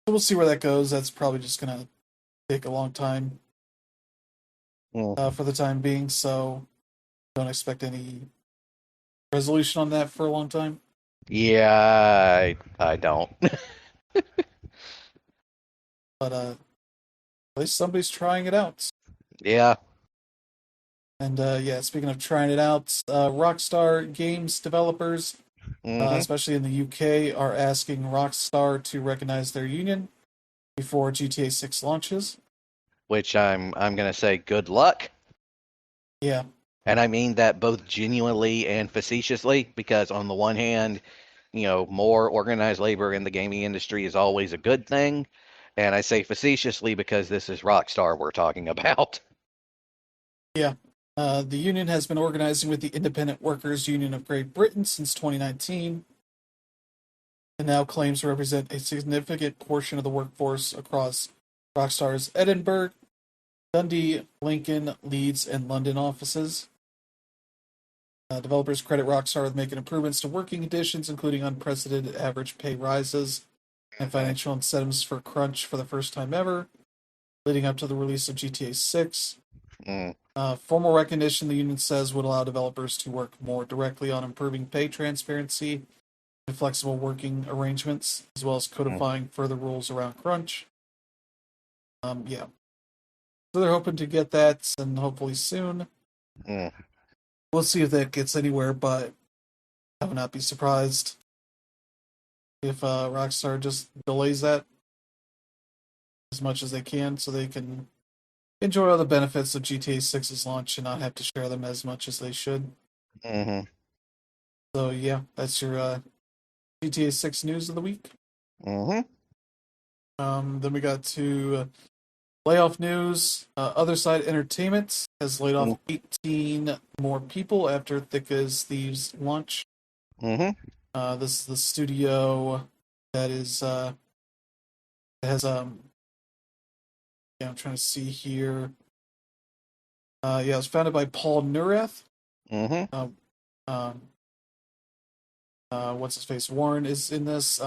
A: we'll see where that goes. That's probably just gonna take a long time
B: Mm-hmm.
A: for the time being. So don't expect any resolution on that for a long time.
B: Yeah, I don't.
A: But at least somebody's trying it out.
B: Yeah.
A: And yeah, speaking of trying it out, Rockstar Games developers,
B: Mm-hmm.
A: especially in the UK, are asking Rockstar to recognize their union before GTA 6 launches.
B: Which I'm gonna say good luck.
A: Yeah,
B: And I mean that both genuinely and facetiously, because on the one hand, more organized labor in the gaming industry is always a good thing. And I say facetiously because this is Rockstar we're talking about.
A: yeah. The union has been organizing with the Independent Workers Union of Great Britain since 2019 and now claims to represent a significant portion of the workforce across Rockstar's Edinburgh, Dundee, Lincoln, Leeds, and London offices. Developers credit Rockstar with making improvements to working conditions, including unprecedented average pay rises and financial incentives for crunch for the first time ever, leading up to the release of GTA 6.
B: Mm,
A: Formal recognition, the union says, would allow developers to work more directly on improving pay transparency and flexible working arrangements, as well as
B: mm,
A: codifying further rules around crunch. Yeah. So they're hoping to get that, and hopefully soon.
B: mm,
A: We'll see if that gets anywhere, but I would not be surprised if Rockstar just delays that as much as they can so they can enjoy all the benefits of GTA 6's launch and not have to share them as much as they should.
B: mm-hmm,
A: So, yeah, that's your GTA 6 news of the week.
B: mm-hmm,
A: Then we got to layoff news. Other Side Entertainment has laid off 18 more people after Thick as Thieves launch.
B: mm-hmm,
A: This is the studio that is has yeah, I'm trying to see here. Yeah, it was founded by Paul Neurath.
B: mm-hmm,
A: Um, what's his face? Warren is in this.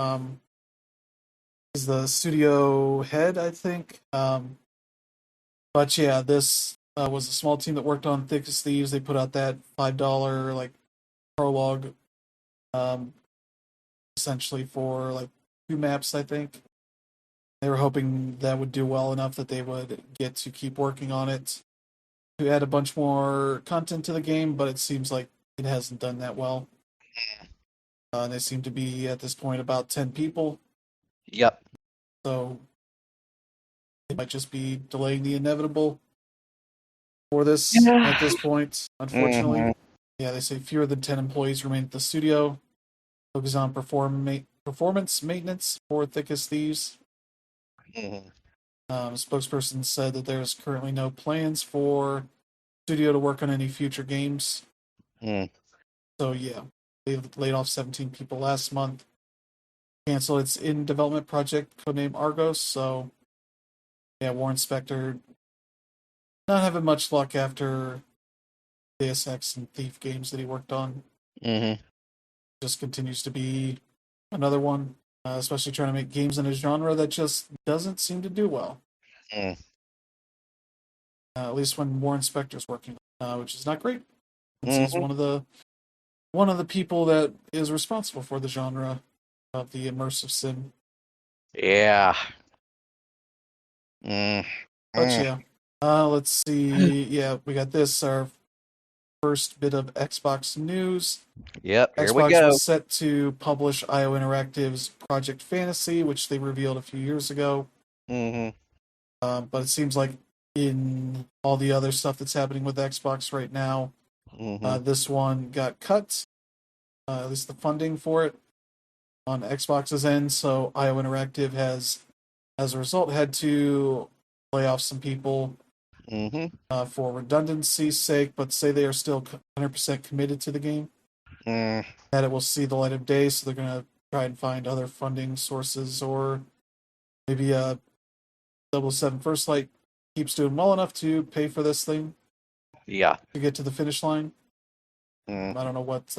A: He's the studio head, I think. But yeah, this was a small team that worked on Thick as Thieves. They put out that $5 like prologue, um, essentially for like two maps, I think. They were hoping that would do well enough that they would get to keep working on it to add a bunch more content to the game, but it seems like it hasn't done that well. They seem to be at this point about 10 people,
B: yep,
A: so they might just be delaying the inevitable for this at this point, unfortunately.
B: mm-hmm,
A: Yeah, they say fewer than 10 employees remain at the studio, focus on performance maintenance for Thick as Thieves.
B: Mhm.
A: A spokesperson said that there's currently no plans for studio to work on any future games.
B: Mm.
A: So yeah, they laid off 17 people last month. Canceled its in development project codenamed Argos. So yeah, Warren Spector not having much luck after Deus Ex and Thief games that he worked on.
B: Mhm.
A: Just continues to be another one, especially trying to make games in a genre that just doesn't seem to do well.
B: Mm.
A: At least when Warren Spector's working, which is not great, since he's
B: Mhm.
A: one of the people that is responsible for the genre of the immersive sim.
B: Yeah. Mm.
A: But
B: Mm.
A: yeah, let's see. Yeah, we got this. Our first bit of Xbox news.
B: Yep. Here we
A: Xbox was
B: go.
A: set to publish IO Interactive's Project Fantasy, which they revealed a few years ago.
B: Mhm.
A: But it seems like in all the other stuff that's happening with Xbox right now,
B: Mhm.
A: this one got cut, at least the funding for it on Xbox's end. So IO Interactive has, as a result, had to lay off some people
B: Mhm.
A: for redundancy's sake, but say they are still 100% committed to the game,
B: Mm.
A: that it will see the light of day. So they're going to try and find other funding sources, or maybe 007 First Light keeps doing well enough to pay for this thing
B: Yeah.
A: to get to the finish line.
B: Mm.
A: I don't know what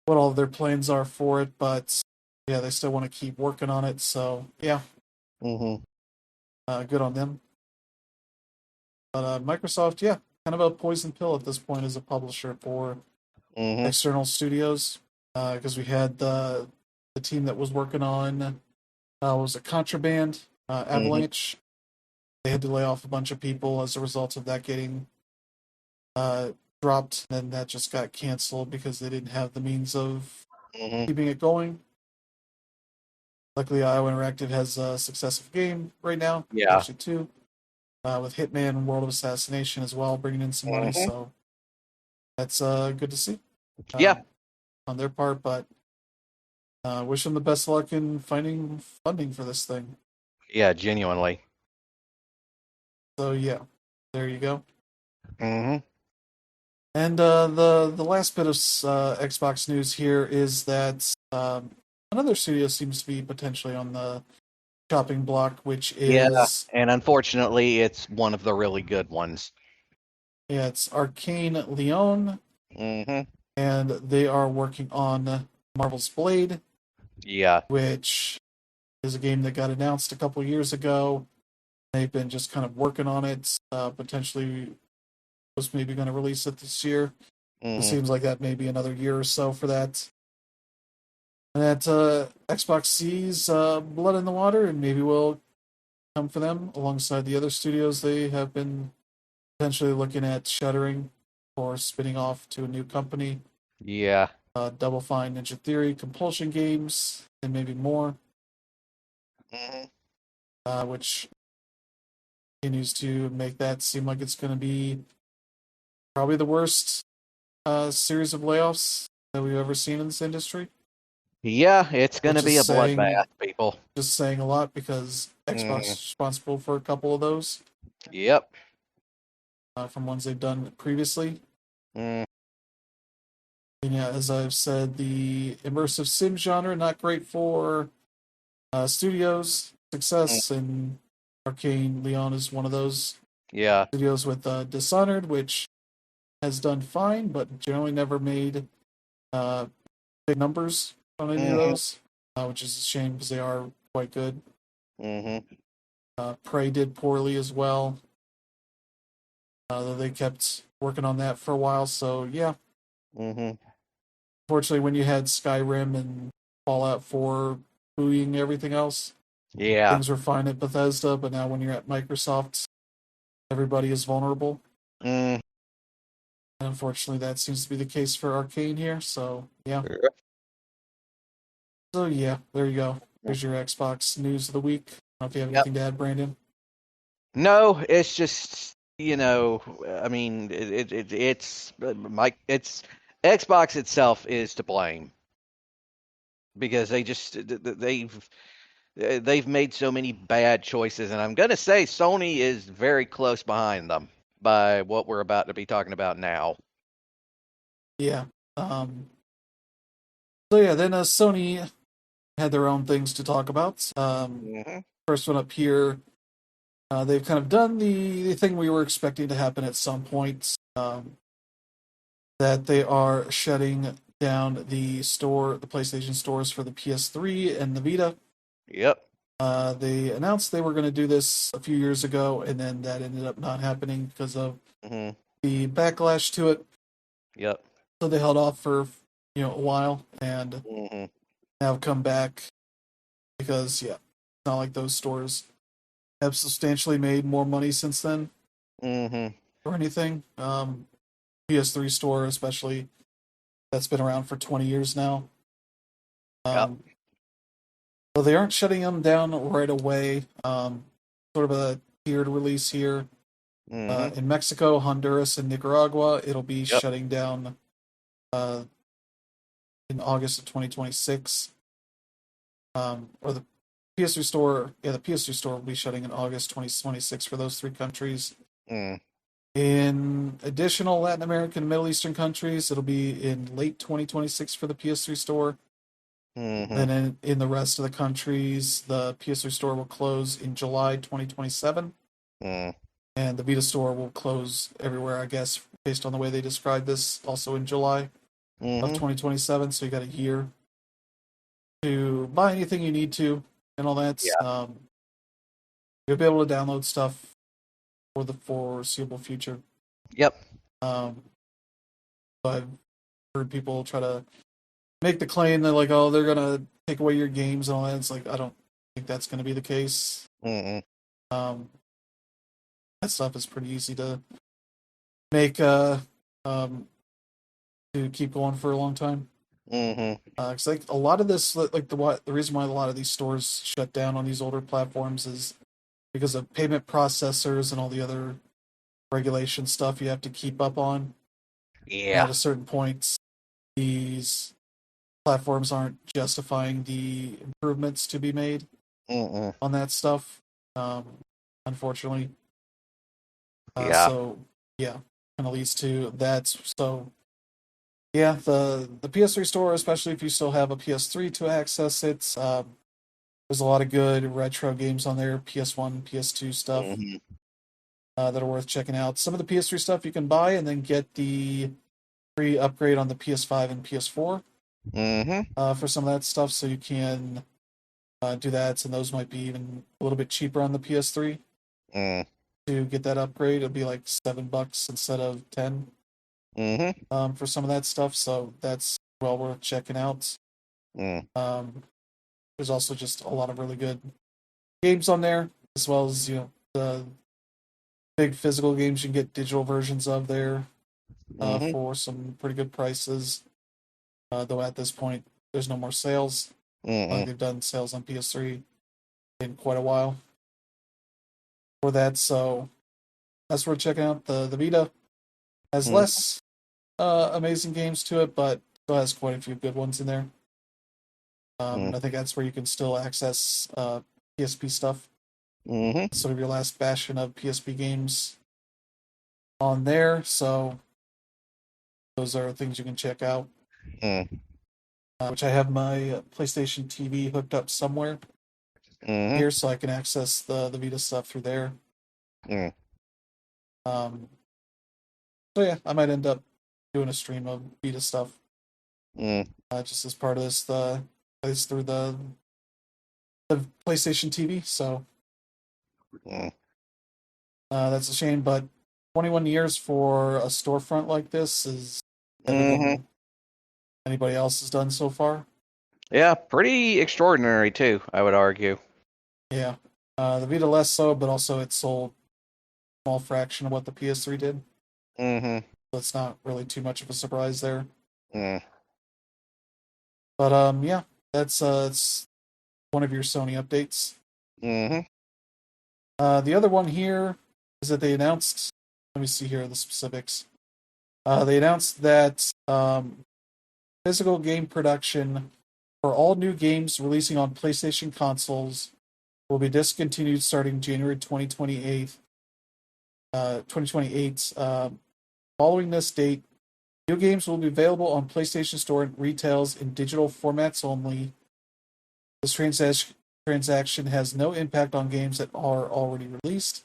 A: all of their plans are for it, but yeah, they still want to keep working on it. So yeah,
B: Mhm.
A: good on them. But Microsoft, yeah, kind of a poison pill at this point as a publisher for
B: Mhm.
A: external studios, because we had the team that was working on was a Contraband,
B: Mhm.
A: Avalanche. They had to lay off a bunch of people as a result of that getting uh, dropped. And then that just got canceled because they didn't have the means of
B: Mhm.
A: keeping it going. Luckily, IO Interactive has a successive game right now,
B: Yeah.
A: actually two, with Hitman and World of Assassination as well, bringing in some money.
B: Mhm.
A: So that's good to see
B: Yeah.
A: um, on their part. But wish them the best luck in finding funding for this thing.
B: Yeah. Genuinely.
A: So yeah, there you go.
B: Mhm.
A: And the last bit of Xbox news here is that another studio seems to be potentially on the chopping block, which
B: Yeah.
A: is
B: And unfortunately, it's one of the really good ones.
A: yeah, it's Arcane Leon,
B: Mhm.
A: and they are working on Marvel's Blade,
B: Yeah.
A: which is a game that got announced a couple years ago. They've been just kind of working on it. Potentially was maybe going to release it this year. It
B: Mhm.
A: seems like that may be another year or so for that. And that Xbox sees blood in the water, and maybe will come for them alongside the other studios they have been potentially looking at shuttering or spinning off to a new company.
B: Yeah.
A: Double Fine, Ninja Theory, Compulsion Games, and maybe more,
B: Mhm.
A: which continues to make that seem like it's going to be probably the worst series of layoffs that we've ever seen in this industry.
B: Yeah. It's
A: Which
B: gonna
A: is
B: be a bloodbath, people.
A: just saying a lot because Xbox
B: Mhm.
A: is responsible for a couple of those
B: Yep.
A: from ones they've done previously.
B: Mm.
A: And yeah, as I've said, the immersive sim genre not great for studios.
B: Mm.
A: Success and Arcane Leon is one of those
B: Yeah.
A: studios with Dishonored, which has done fine, but generally never made uh, big numbers on any of
B: Mhm.
A: those, which is a shame because they are quite good.
B: Mhm.
A: Prey did poorly as well, though they kept working on that for a while. So yeah,
B: Mhm.
A: unfortunately, when you had Skyrim and Fallout 4 buoying everything else,
B: Yeah.
A: things were fine at Bethesda, but now when you're at Microsoft, everybody is vulnerable.
B: Mm.
A: And unfortunately, that seems to be the case for Arcane here. So yeah, there you go. There's your Xbox news of the week. I don't know if you have
B: Yep.
A: anything to add, Brandon.
B: No, it's just I mean, it's it's Xbox itself is to blame because they've they've made so many bad choices, and I'm gonna say Sony is very close behind them by what we're about to be talking about now.
A: Yeah. So yeah, then Sony had their own things to talk about.
B: Hmm.
A: First one up here, they've kind of done the thing we were expecting to happen at some point. That they are shutting down the PlayStation stores for the PS3 and the Vita.
B: Yep.
A: They announced they were going to do this a few years ago, and then that ended up not happening because of
B: Hmm.
A: the backlash to it.
B: Yep.
A: So they held off for a while, and
B: Hmm.
A: now have come back because it's not like those stores have substantially made more money since then
B: Hmm.
A: or anything. PS3 store, especially, that's been around for 20 years now.
B: Yep.
A: Um, so they aren't shutting them down right away. Sort of a tiered release here.
B: Hmm.
A: In Mexico, Honduras, and Nicaragua, it'll be
B: Yep.
A: shutting down uh, in August of 2026. Or the PS3 store, the PS3 store will be shutting in August 2026 for those three countries.
B: Mm.
A: In additional Latin American and Middle Eastern countries, it'll be in late 2026 for the PS3 store.
B: Hmm.
A: Then in the rest of the countries, the PS3 store will close in July 2027.
B: Mm.
A: And the Vita store will close everywhere, I guess, based on the way they described this, also in July of
B: Hmm.
A: 2027. So you got a year to buy anything you need to and all that.
B: Yeah.
A: You'll be able to download stuff for the foreseeable future.
B: Yep.
A: Um, I've heard people try to make the claim that, like, oh, they're gonna take away your games and all that. It's like, I don't think that's gonna be the case.
B: Hmm.
A: Um, that stuff is pretty easy to make um, to keep going for a long time.
B: Hmm.
A: Because like a lot of this, like the reason why a lot of these stores shut down on these older platforms is because of payment processors and all the other regulation stuff you have to keep up on. And
B: Yeah.
A: at a certain point, these platforms aren't justifying the improvements to be made
B: Hmm.
A: on that stuff. Um, Unfortunately,
B: Yeah.
A: so yeah, kind of leads to that. So yeah, the PS3 store, especially if you still have a PS3 to access it, there's a lot of good retro games on there, PS1, PS2 stuff
B: Hmm.
A: that are worth checking out. Some of the PS3 stuff you can buy and then get the free upgrade on the PS5 and PS4
B: Hmm.
A: for some of that stuff, so you can do that. And those might be even a little bit cheaper on the PS3
B: Mm.
A: to get that upgrade. It'll be like $7 instead of 10
B: Hmm.
A: for some of that stuff. So that's well worth checking out.
B: Mm.
A: Um, there's also just a lot of really good games on there, as well as the big physical games you can get digital versions of there
B: Hmm.
A: for some pretty good prices. Though at this point, there's no more sales.
B: Hmm.
A: They've done sales on PS3 in quite a while for that, so that's worth checking out. The Vita has
B: Mm.
A: less amazing games to it, but still has quite a few good ones in there.
B: Mm.
A: And I think that's where you can still access PSP stuff.
B: Hmm.
A: Sort of your last bastion of PSP games on there. So those are things you can check out.
B: Mm.
A: Which I have my PlayStation TV hooked up somewhere
B: Hmm.
A: here, so I can access the Vita stuff through there.
B: Mm.
A: Um, so yeah, I might end up doing a stream of Vita stuff
B: Mm.
A: just as part of this plays through the PlayStation TV. So
B: Mm.
A: that's a shame, but 21 years for a storefront like this is better
B: Hmm.
A: than anybody else has done so far.
B: Yeah, pretty extraordinary too, I would argue.
A: Yeah. The Vita less so, but also it sold a small fraction of what the PS3 did.
B: Hmm.
A: So it's not really too much of a surprise there.
B: Mm.
A: But yeah, that's one of your Sony updates.
B: Hmm.
A: The other one here is that they announced. Let me see here the specifics. They announced that physical game production for all new games releasing on PlayStation consoles will be discontinued starting January 2028. 2028. Following this date, new games will be available on PlayStation Store and retails in digital formats only. This transaction has no impact on games that are already released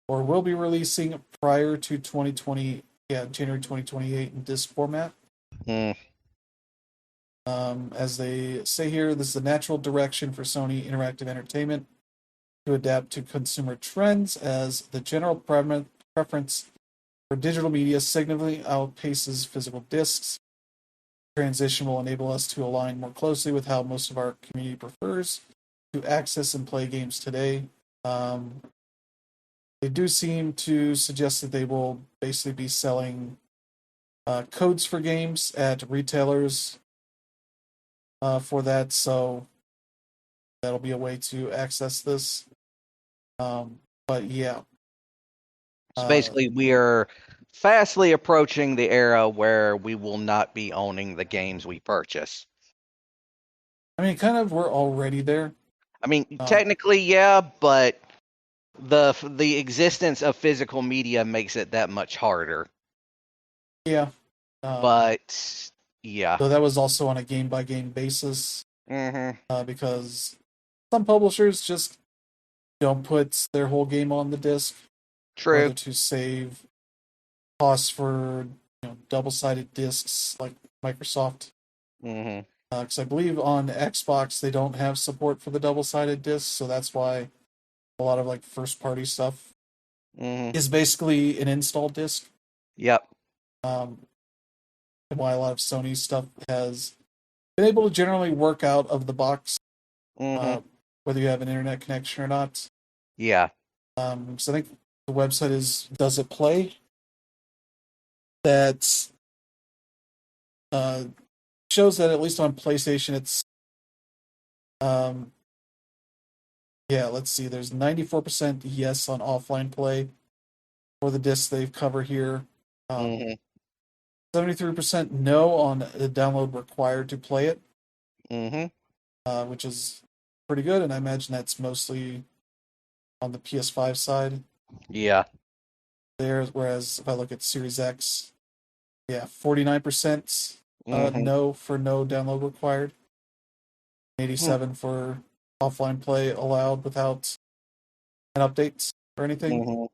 A: or will be releasing prior to 2020, January 2028 in disc format.
B: Mm.
A: As they say here, this is a natural direction for Sony Interactive Entertainment to adapt to consumer trends as the general preference for digital media significantly outpaces physical discs. Transition will enable us to align more closely with how most of our community prefers to access and play games today. They do seem to suggest that they will basically be selling codes for games at retailers for that, so that'll be a way to access this. But yeah.
B: So basically, we are fastly approaching the era where we will not be owning the games we purchase.
A: I mean, kind of, we're already there.
B: I mean, technically, yeah, but the existence of physical media makes it that much harder.
A: Yeah.
B: But yeah.
A: So that was also on a game by game basis.
B: Mm-hmm.
A: Because some publishers just don't put their whole game on the disc.
B: True.
A: Whether to save costs for double-sided discs like Microsoft.
B: Mm-hmm.
A: Because I believe on Xbox they don't have support for the double-sided discs, so that's why a lot of like first-party stuff is basically an install disc.
B: Yep.
A: And why a lot of Sony stuff has been able to generally work out of the box, whether you have an internet connection or not.
B: Yeah.
A: So I think the website is Does It Play? That shows that at least on PlayStation, it's let's see. There's 94% yes on offline play for the discs they cover here. 73% no on the download required to play it, which is pretty good, and I imagine that's mostly on the PS5 side.
B: Yeah.
A: There, whereas if I look at Series X, 49% no for no download required, 87 for offline play allowed without an update or anything.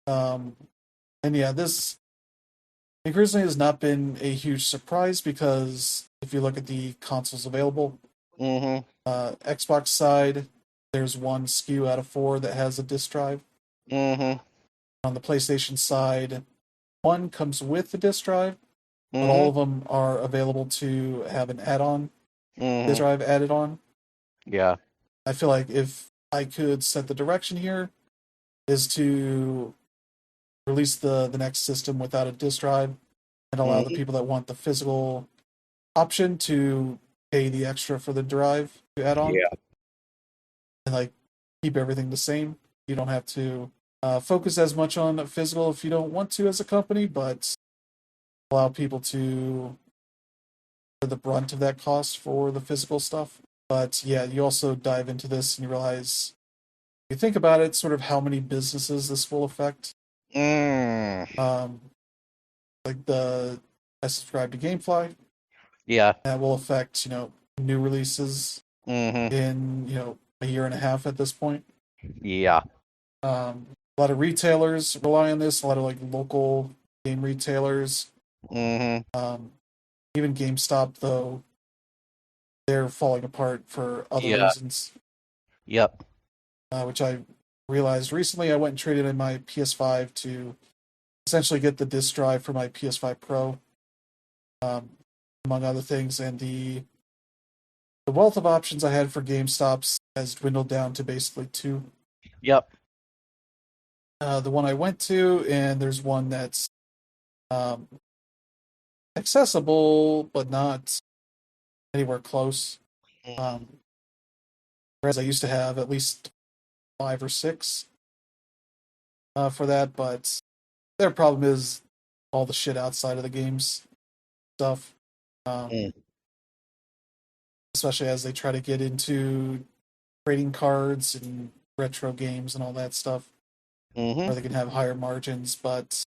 A: And yeah, this increasingly has not been a huge surprise because if you look at the consoles available, Xbox side, there's one SKU out of 4 that has a disc drive. On the PlayStation side, one comes with the disc drive, but all of them are available to have an add-on disc drive added on.
B: Yeah.
A: I feel like if I could set the direction here, is to release the next system without a disc drive and allow the people that want the physical option to pay the extra for the drive to add on.
B: Yeah.
A: And like keep everything the same. You don't have to focus as much on physical if you don't want to as a company, but allow people to for the brunt of that cost for the physical stuff. But yeah, you also dive into this and you realize, you think about it, sort of how many businesses this will affect. Like I subscribe to GameFly.
B: Yeah.
A: That will affect, new releases in, a year and a half at this point.
B: Yeah.
A: A lot of retailers rely on this, a lot of like local game retailers. Even GameStop, though, they're falling apart for other reasons.
B: Yep.
A: Which I realized recently. I went and traded in my PS5 to essentially get the disc drive for my PS5 Pro, among other things. And the wealth of options I had for GameStops has dwindled down to basically 2.
B: Yep.
A: The one I went to, and there's one that's accessible, but not anywhere close. Whereas I used to have at least 5 or 6 for that, but their problem is all the shit outside of the games stuff. especially as they try to get into trading cards and retro games and all that stuff,
B: Mm-hmm.
A: where they can have higher margins. But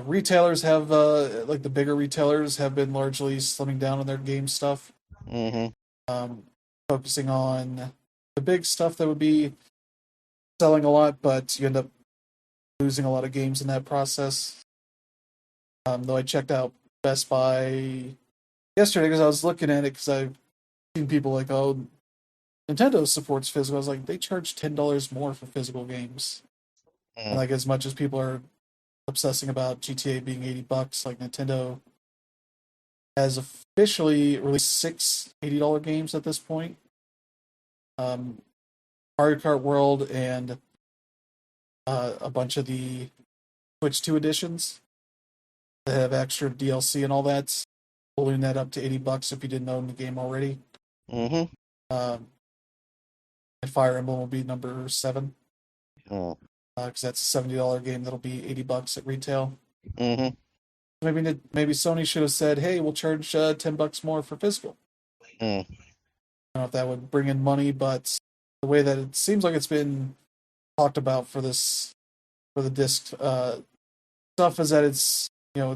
A: retailers have, like the bigger retailers, have been largely slimming down on their game stuff,
B: Mm-hmm.
A: um, focusing on the big stuff that would be selling a lot, but you end up losing a lot of games in that process. Though I checked out Best Buy yesterday because I was looking at it because I've seen people like, oh, Nintendo supports physical. I was like, they charge $10 more for physical games. And
B: Mm.
A: like as much as people are obsessing about GTA being $80, like Nintendo has officially released six $80 games at this point. Um, Mario Kart World and a bunch of the Switch 2 editions that have extra DLC and all that. Balloon that up to $80 if you didn't own the game already.
B: Mm-hmm.
A: Um, and Fire Emblem will be number 7
B: Mm.
A: because that's a $70 game that'll be $80 at retail.
B: Mm-hmm.
A: Maybe Sony should have said, "Hey, we'll charge $10 more for physical."
B: Mm.
A: I don't know if that would bring in money, but the way that it seems like it's been talked about for the disc stuff is that it's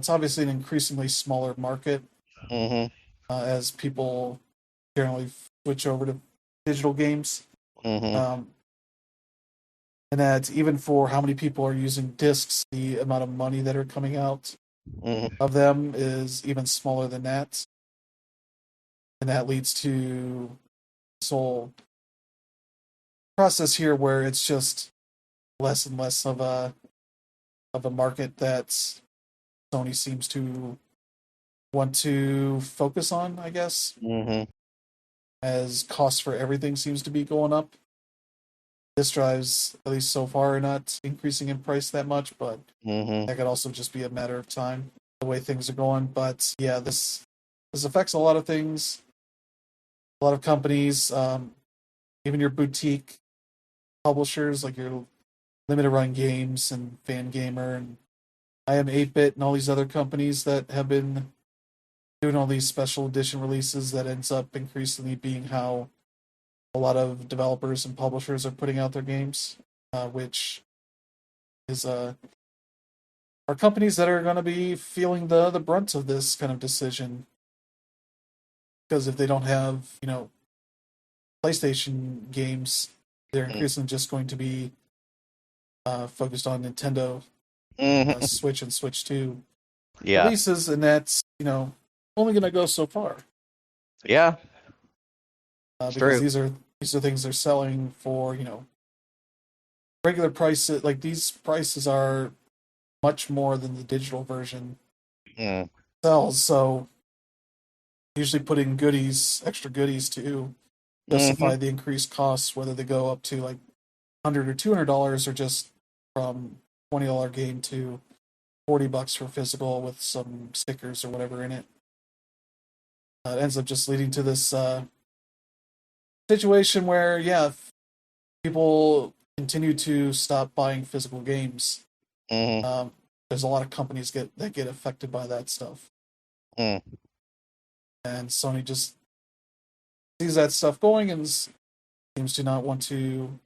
A: obviously an increasingly smaller market
B: Mm-hmm.
A: as people generally switch over to digital games.
B: Mm-hmm.
A: Um, and that even for how many people are using discs, the amount of money that are coming out
B: Mm-hmm.
A: of them is even smaller than that. And that leads to this whole process here where it's just less and less of a market that Sony seems to want to focus on, I guess,
B: Mm-hmm.
A: as costs for everything seems to be going up. Disk drives, at least so far, are not increasing in price that much, but
B: Mm-hmm.
A: that could also just be a matter of time, the way things are going. But yeah, this affects a lot of things, a lot of companies, even your boutique publishers, like your limited run games and Fan Gamer and I Am 8-Bit and all these other companies that have been doing all these special edition releases that ends up increasingly being how a lot of developers and publishers are putting out their games, which is are companies that are going to be feeling the brunt of this kind of decision because if they don't have PlayStation games, they're increasingly just going to be focused on Nintendo
B: Mm-hmm.
A: Switch and Switch 2
B: Yeah.
A: releases, and that's only going to go so far
B: Yeah. It's
A: because
B: true.
A: these are things they're selling for regular prices. Like these prices are much more than the digital version
B: Mm.
A: sells. So usually putting extra goodies to
B: Mm-hmm.
A: justify the increased costs, whether they go up to like $100 or $200 or just from $20 game to $40 for physical with some stickers or whatever in it. It ends up just leading to this situation where, yeah, if people continue to stop buying physical games,
B: Mm-hmm.
A: um, there's a lot of companies that get affected by that stuff,
B: Mm.
A: and Sony just sees that stuff going and seems to not want to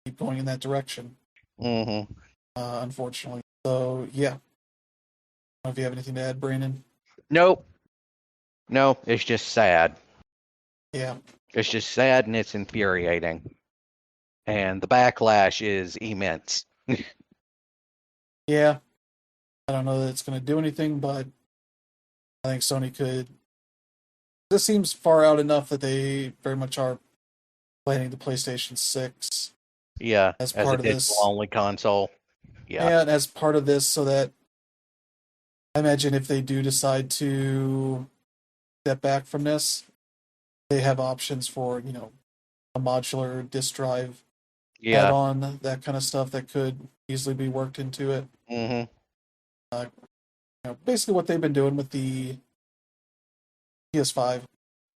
A: keep going in that direction.
B: Mm-hmm.
A: Unfortunately, so yeah. I don't know if you have anything to add, Brandon.
B: Nope. No, it's just sad.
A: Yeah,
B: It's just sad and it's infuriating. And the backlash is immense.
A: yeah. I don't know that it's going to do anything, but I think Sony could. This seems far out enough that they very much are planning the PlayStation 6
B: Yeah,
A: as
B: as a
A: part of
B: digital
A: this.
B: only console. Yeah.
A: And as part of this, so that I imagine if they do decide to step back from this, they have options for, a modular disk drive
B: Yeah.
A: add-on, that kind of stuff that could easily be worked into it.
B: Mm-hmm.
A: Uh, basically what they've been doing with the PS5,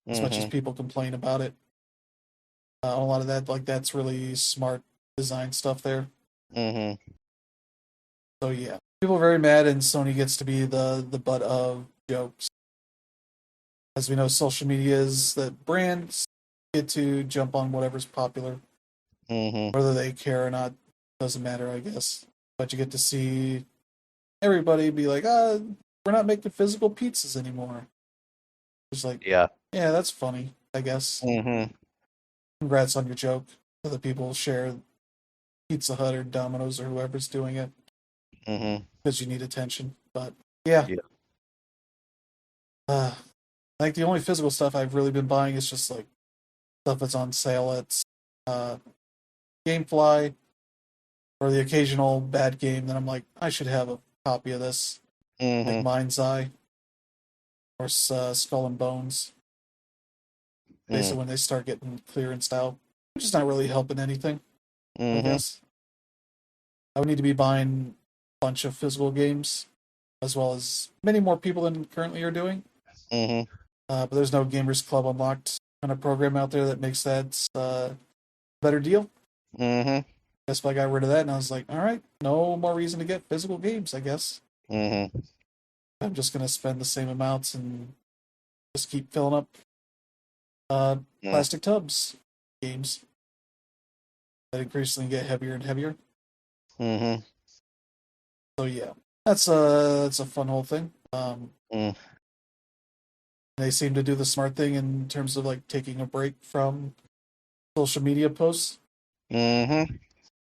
A: as much as
B: Mm-hmm.
A: people complain about it. A lot of that, like that's really smart design stuff there.
B: Mm-hmm.
A: So yeah, people are very mad, and Sony gets to be the butt of jokes. as we know, social media is that brands get to jump on whatever's popular,
B: Mm-hmm.
A: whether they care or not doesn't matter, I guess. But you get to see everybody be like, we're not making physical pizzas anymore. It's like,
B: Yeah.
A: yeah, that's funny, I guess.
B: Mm-hmm.
A: Congrats on your joke. Other people share Pizza Hut or Domino's or whoever's doing it
B: Mm-hmm.
A: because you need attention. But yeah,
B: Yeah.
A: uh, like the only physical stuff I've really been buying is just like stuff that's on sale at uh, GameFly or the occasional bad game that I'm like, I should have a copy of this, like
B: Mm-hmm.
A: Mind's Eye or Skull and Bones. Basically, when they start getting clearanced out, which is not really helping anything, I
B: Mm-hmm.
A: guess. I would need to be buying a bunch of physical games, as well as many more people than currently are doing.
B: Mm-hmm.
A: But there's no Gamers Club Unlocked kind of program out there that makes that a better deal.
B: Mm-hmm.
A: Guess I got rid of that, and I was like, all right, no more reason to get physical games, I guess.
B: Mm-hmm.
A: I'm just going to spend the same amounts and just keep filling up uh, plastic tubs games that increasingly get heavier and heavier.
B: Mm-hmm.
A: So yeah, that's a fun whole thing.
B: Mm.
A: They seem to do the smart thing in terms of like taking a break from social media posts.
B: Mm-hmm.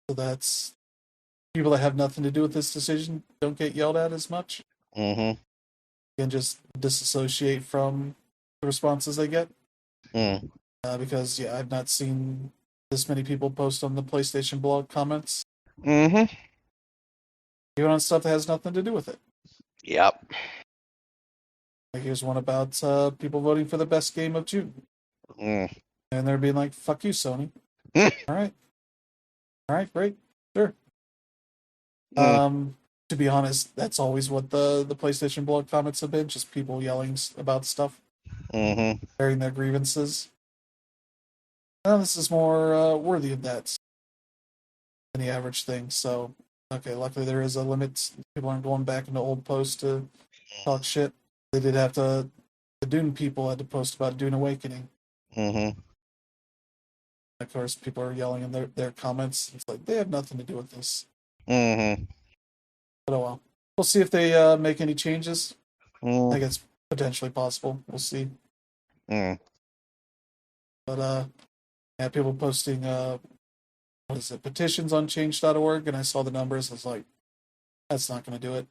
A: So that's people that have nothing to do with this decision don't get yelled at as much
B: Mm-hmm.
A: and just disassociate from the responses they get.
B: Mm.
A: Because yeah, I've not seen this many people post on the PlayStation blog comments,
B: Mm-hmm.
A: even on stuff that has nothing to do with it.
B: Yep.
A: Like here's one about people voting for the best game of June,
B: Mm.
A: and they're being like, "Fuck you, Sony." All right, all right, great, sure.
B: Mm.
A: To be honest, that's always what the PlayStation blog comments have been, just people yelling about stuff,
B: Mm-hmm.
A: airing their grievances. This is more worthy of that than the average thing. So, okay, luckily there is a limit. People aren't going back into old posts to talk shit. They did have to. The Dune people had to post about Dune Awakening.
B: Mm-hmm.
A: Of course, people are yelling in their comments. It's like they have nothing to do with this.
B: Mm-hmm.
A: But oh well. We'll see if they make any changes. I
B: Mm.
A: think it's potentially possible. We'll see.
B: Mm.
A: But yeah, people posting what is it, petitions on change.org, and I saw the numbers. I was like, that's not going to do it.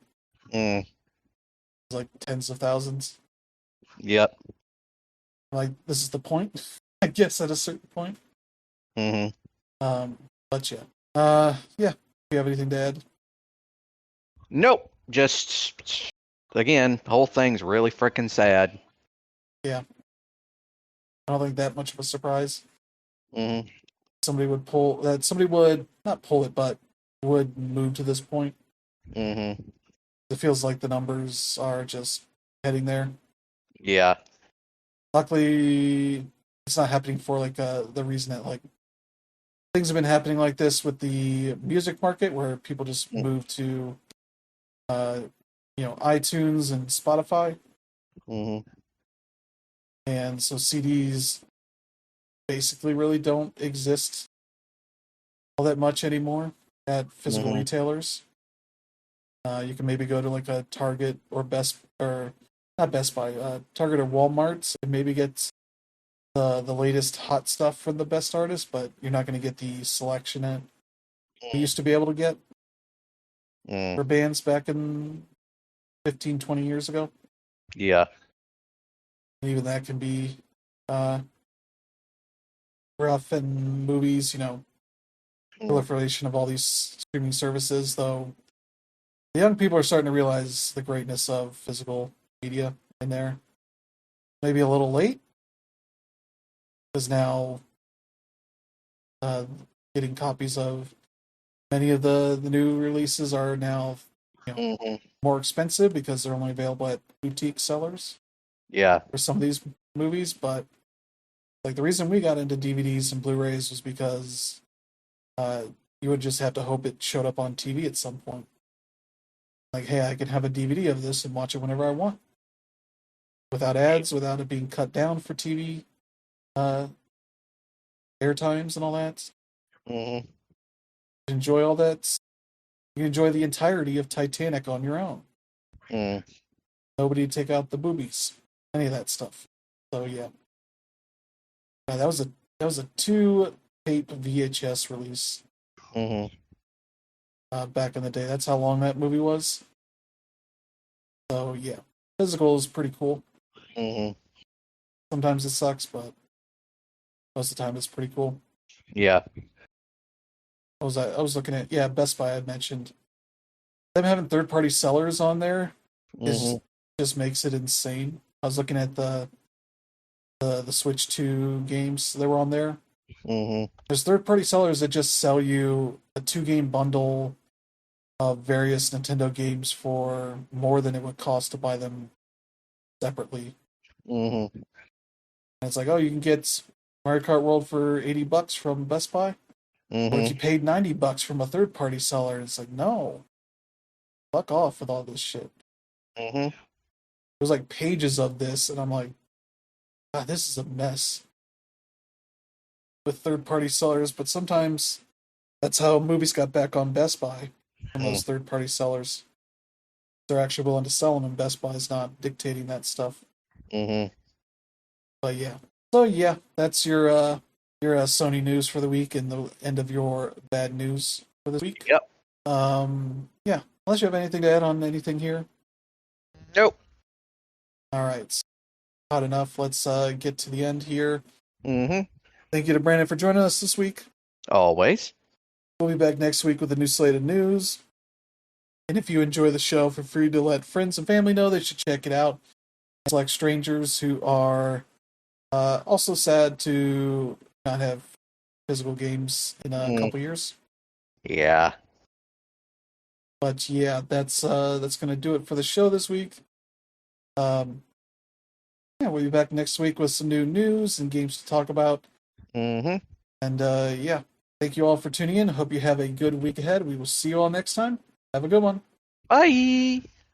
B: Mm.
A: It's like tens of thousands.
B: Yep.
A: Like this is the point, I guess, at a certain point.
B: Mm-hmm.
A: But yeah, yeah. Do you have anything to add?
B: Nope. Just again, whole thing's really freaking sad.
A: Yeah, I don't think that much of a surprise.
B: Mm-hmm.
A: Somebody would pull that. Somebody would not pull it, but would move to this point.
B: Mm-hmm.
A: It feels like the numbers are just heading there.
B: Yeah.
A: Luckily, it's not happening for like the reason that like things have been happening like this with the music market, where people just move to uh, iTunes and Spotify,
B: Mm-hmm.
A: and so CDs basically really don't exist all that much anymore at physical
B: Mm-hmm.
A: retailers. You can maybe go to like a Target or Best or not Best Buy, Target or Walmart, and maybe get the latest hot stuff from the best artist, but you're not going to get the selection that we used to be able to get
B: Mm.
A: for bands back in 15, 20 years ago.
B: Yeah.
A: And even that can be uh, rough, and movies,
B: Mm.
A: proliferation of all these streaming services, though the young people are starting to realize the greatness of physical media in there. Maybe a little late, because now uh, getting copies of many of the new releases are now
B: Mm-hmm.
A: more expensive because they're only available at boutique sellers
B: Yeah.
A: for some of these movies. But like the reason we got into DVDs and Blu-rays was because uh, you would just have to hope it showed up on TV at some point. Like, hey, I can have a DVD of this and watch it whenever I want. without ads, without it being cut down for TV uh, air times and all that.
B: Mm-hmm.
A: Enjoy all that. You can enjoy the entirety of Titanic on your own.
B: Mm.
A: Nobody take out the boobies, any of that stuff. So yeah, that was a 2 tape VHS release
B: Mm-hmm.
A: back in the day. That's how long that movie was. So yeah, physical is pretty cool.
B: Mm-hmm.
A: Sometimes it sucks, but most of the time it's pretty cool.
B: Yeah.
A: I was looking at, yeah, Best Buy I mentioned. Them having third party sellers on there
B: Mm-hmm.
A: is just makes it insane. I was looking at the Switch 2 games that were on there.
B: Mm-hmm.
A: There's third party sellers that just sell you a 2 game bundle of various Nintendo games for more than it would cost to buy them separately.
B: Mm-hmm.
A: And it's like, oh, you can get Mario Kart World for $80 from Best Buy. What if
B: Mm-hmm.
A: you paid $90 from a third party seller? It's like, no, fuck off with all this shit.
B: Mm-hmm.
A: There's like pages of this, and I'm like, God, this is a mess with third party sellers. But sometimes that's how movies got back on Best Buy from those third party sellers. They're actually willing to sell them, and Best Buy is not dictating that stuff.
B: Mm-hmm.
A: But yeah, so yeah, that's your Sony news for the week and the end of your bad news for this week.
B: Yep.
A: Yeah, unless you have anything to add on anything here.
B: Nope.
A: All right, not enough. Let's get to the end here.
B: Mm-hmm.
A: Thank you to Brandon for joining us this week.
B: Always.
A: We'll be back next week with a new slate of news. And if you enjoy the show, feel free to let friends and family know they should check it out. It's like strangers who are also sad to not have physical games in a couple years.
B: Yeah.
A: But yeah, that's gonna do it for the show this week. Yeah, we'll be back next week with some new news and games to talk about.
B: Mm-hmm.
A: And yeah, thank you all for tuning in. Hope you have a good week ahead. We will see you all next time. Have a good one.
B: Bye.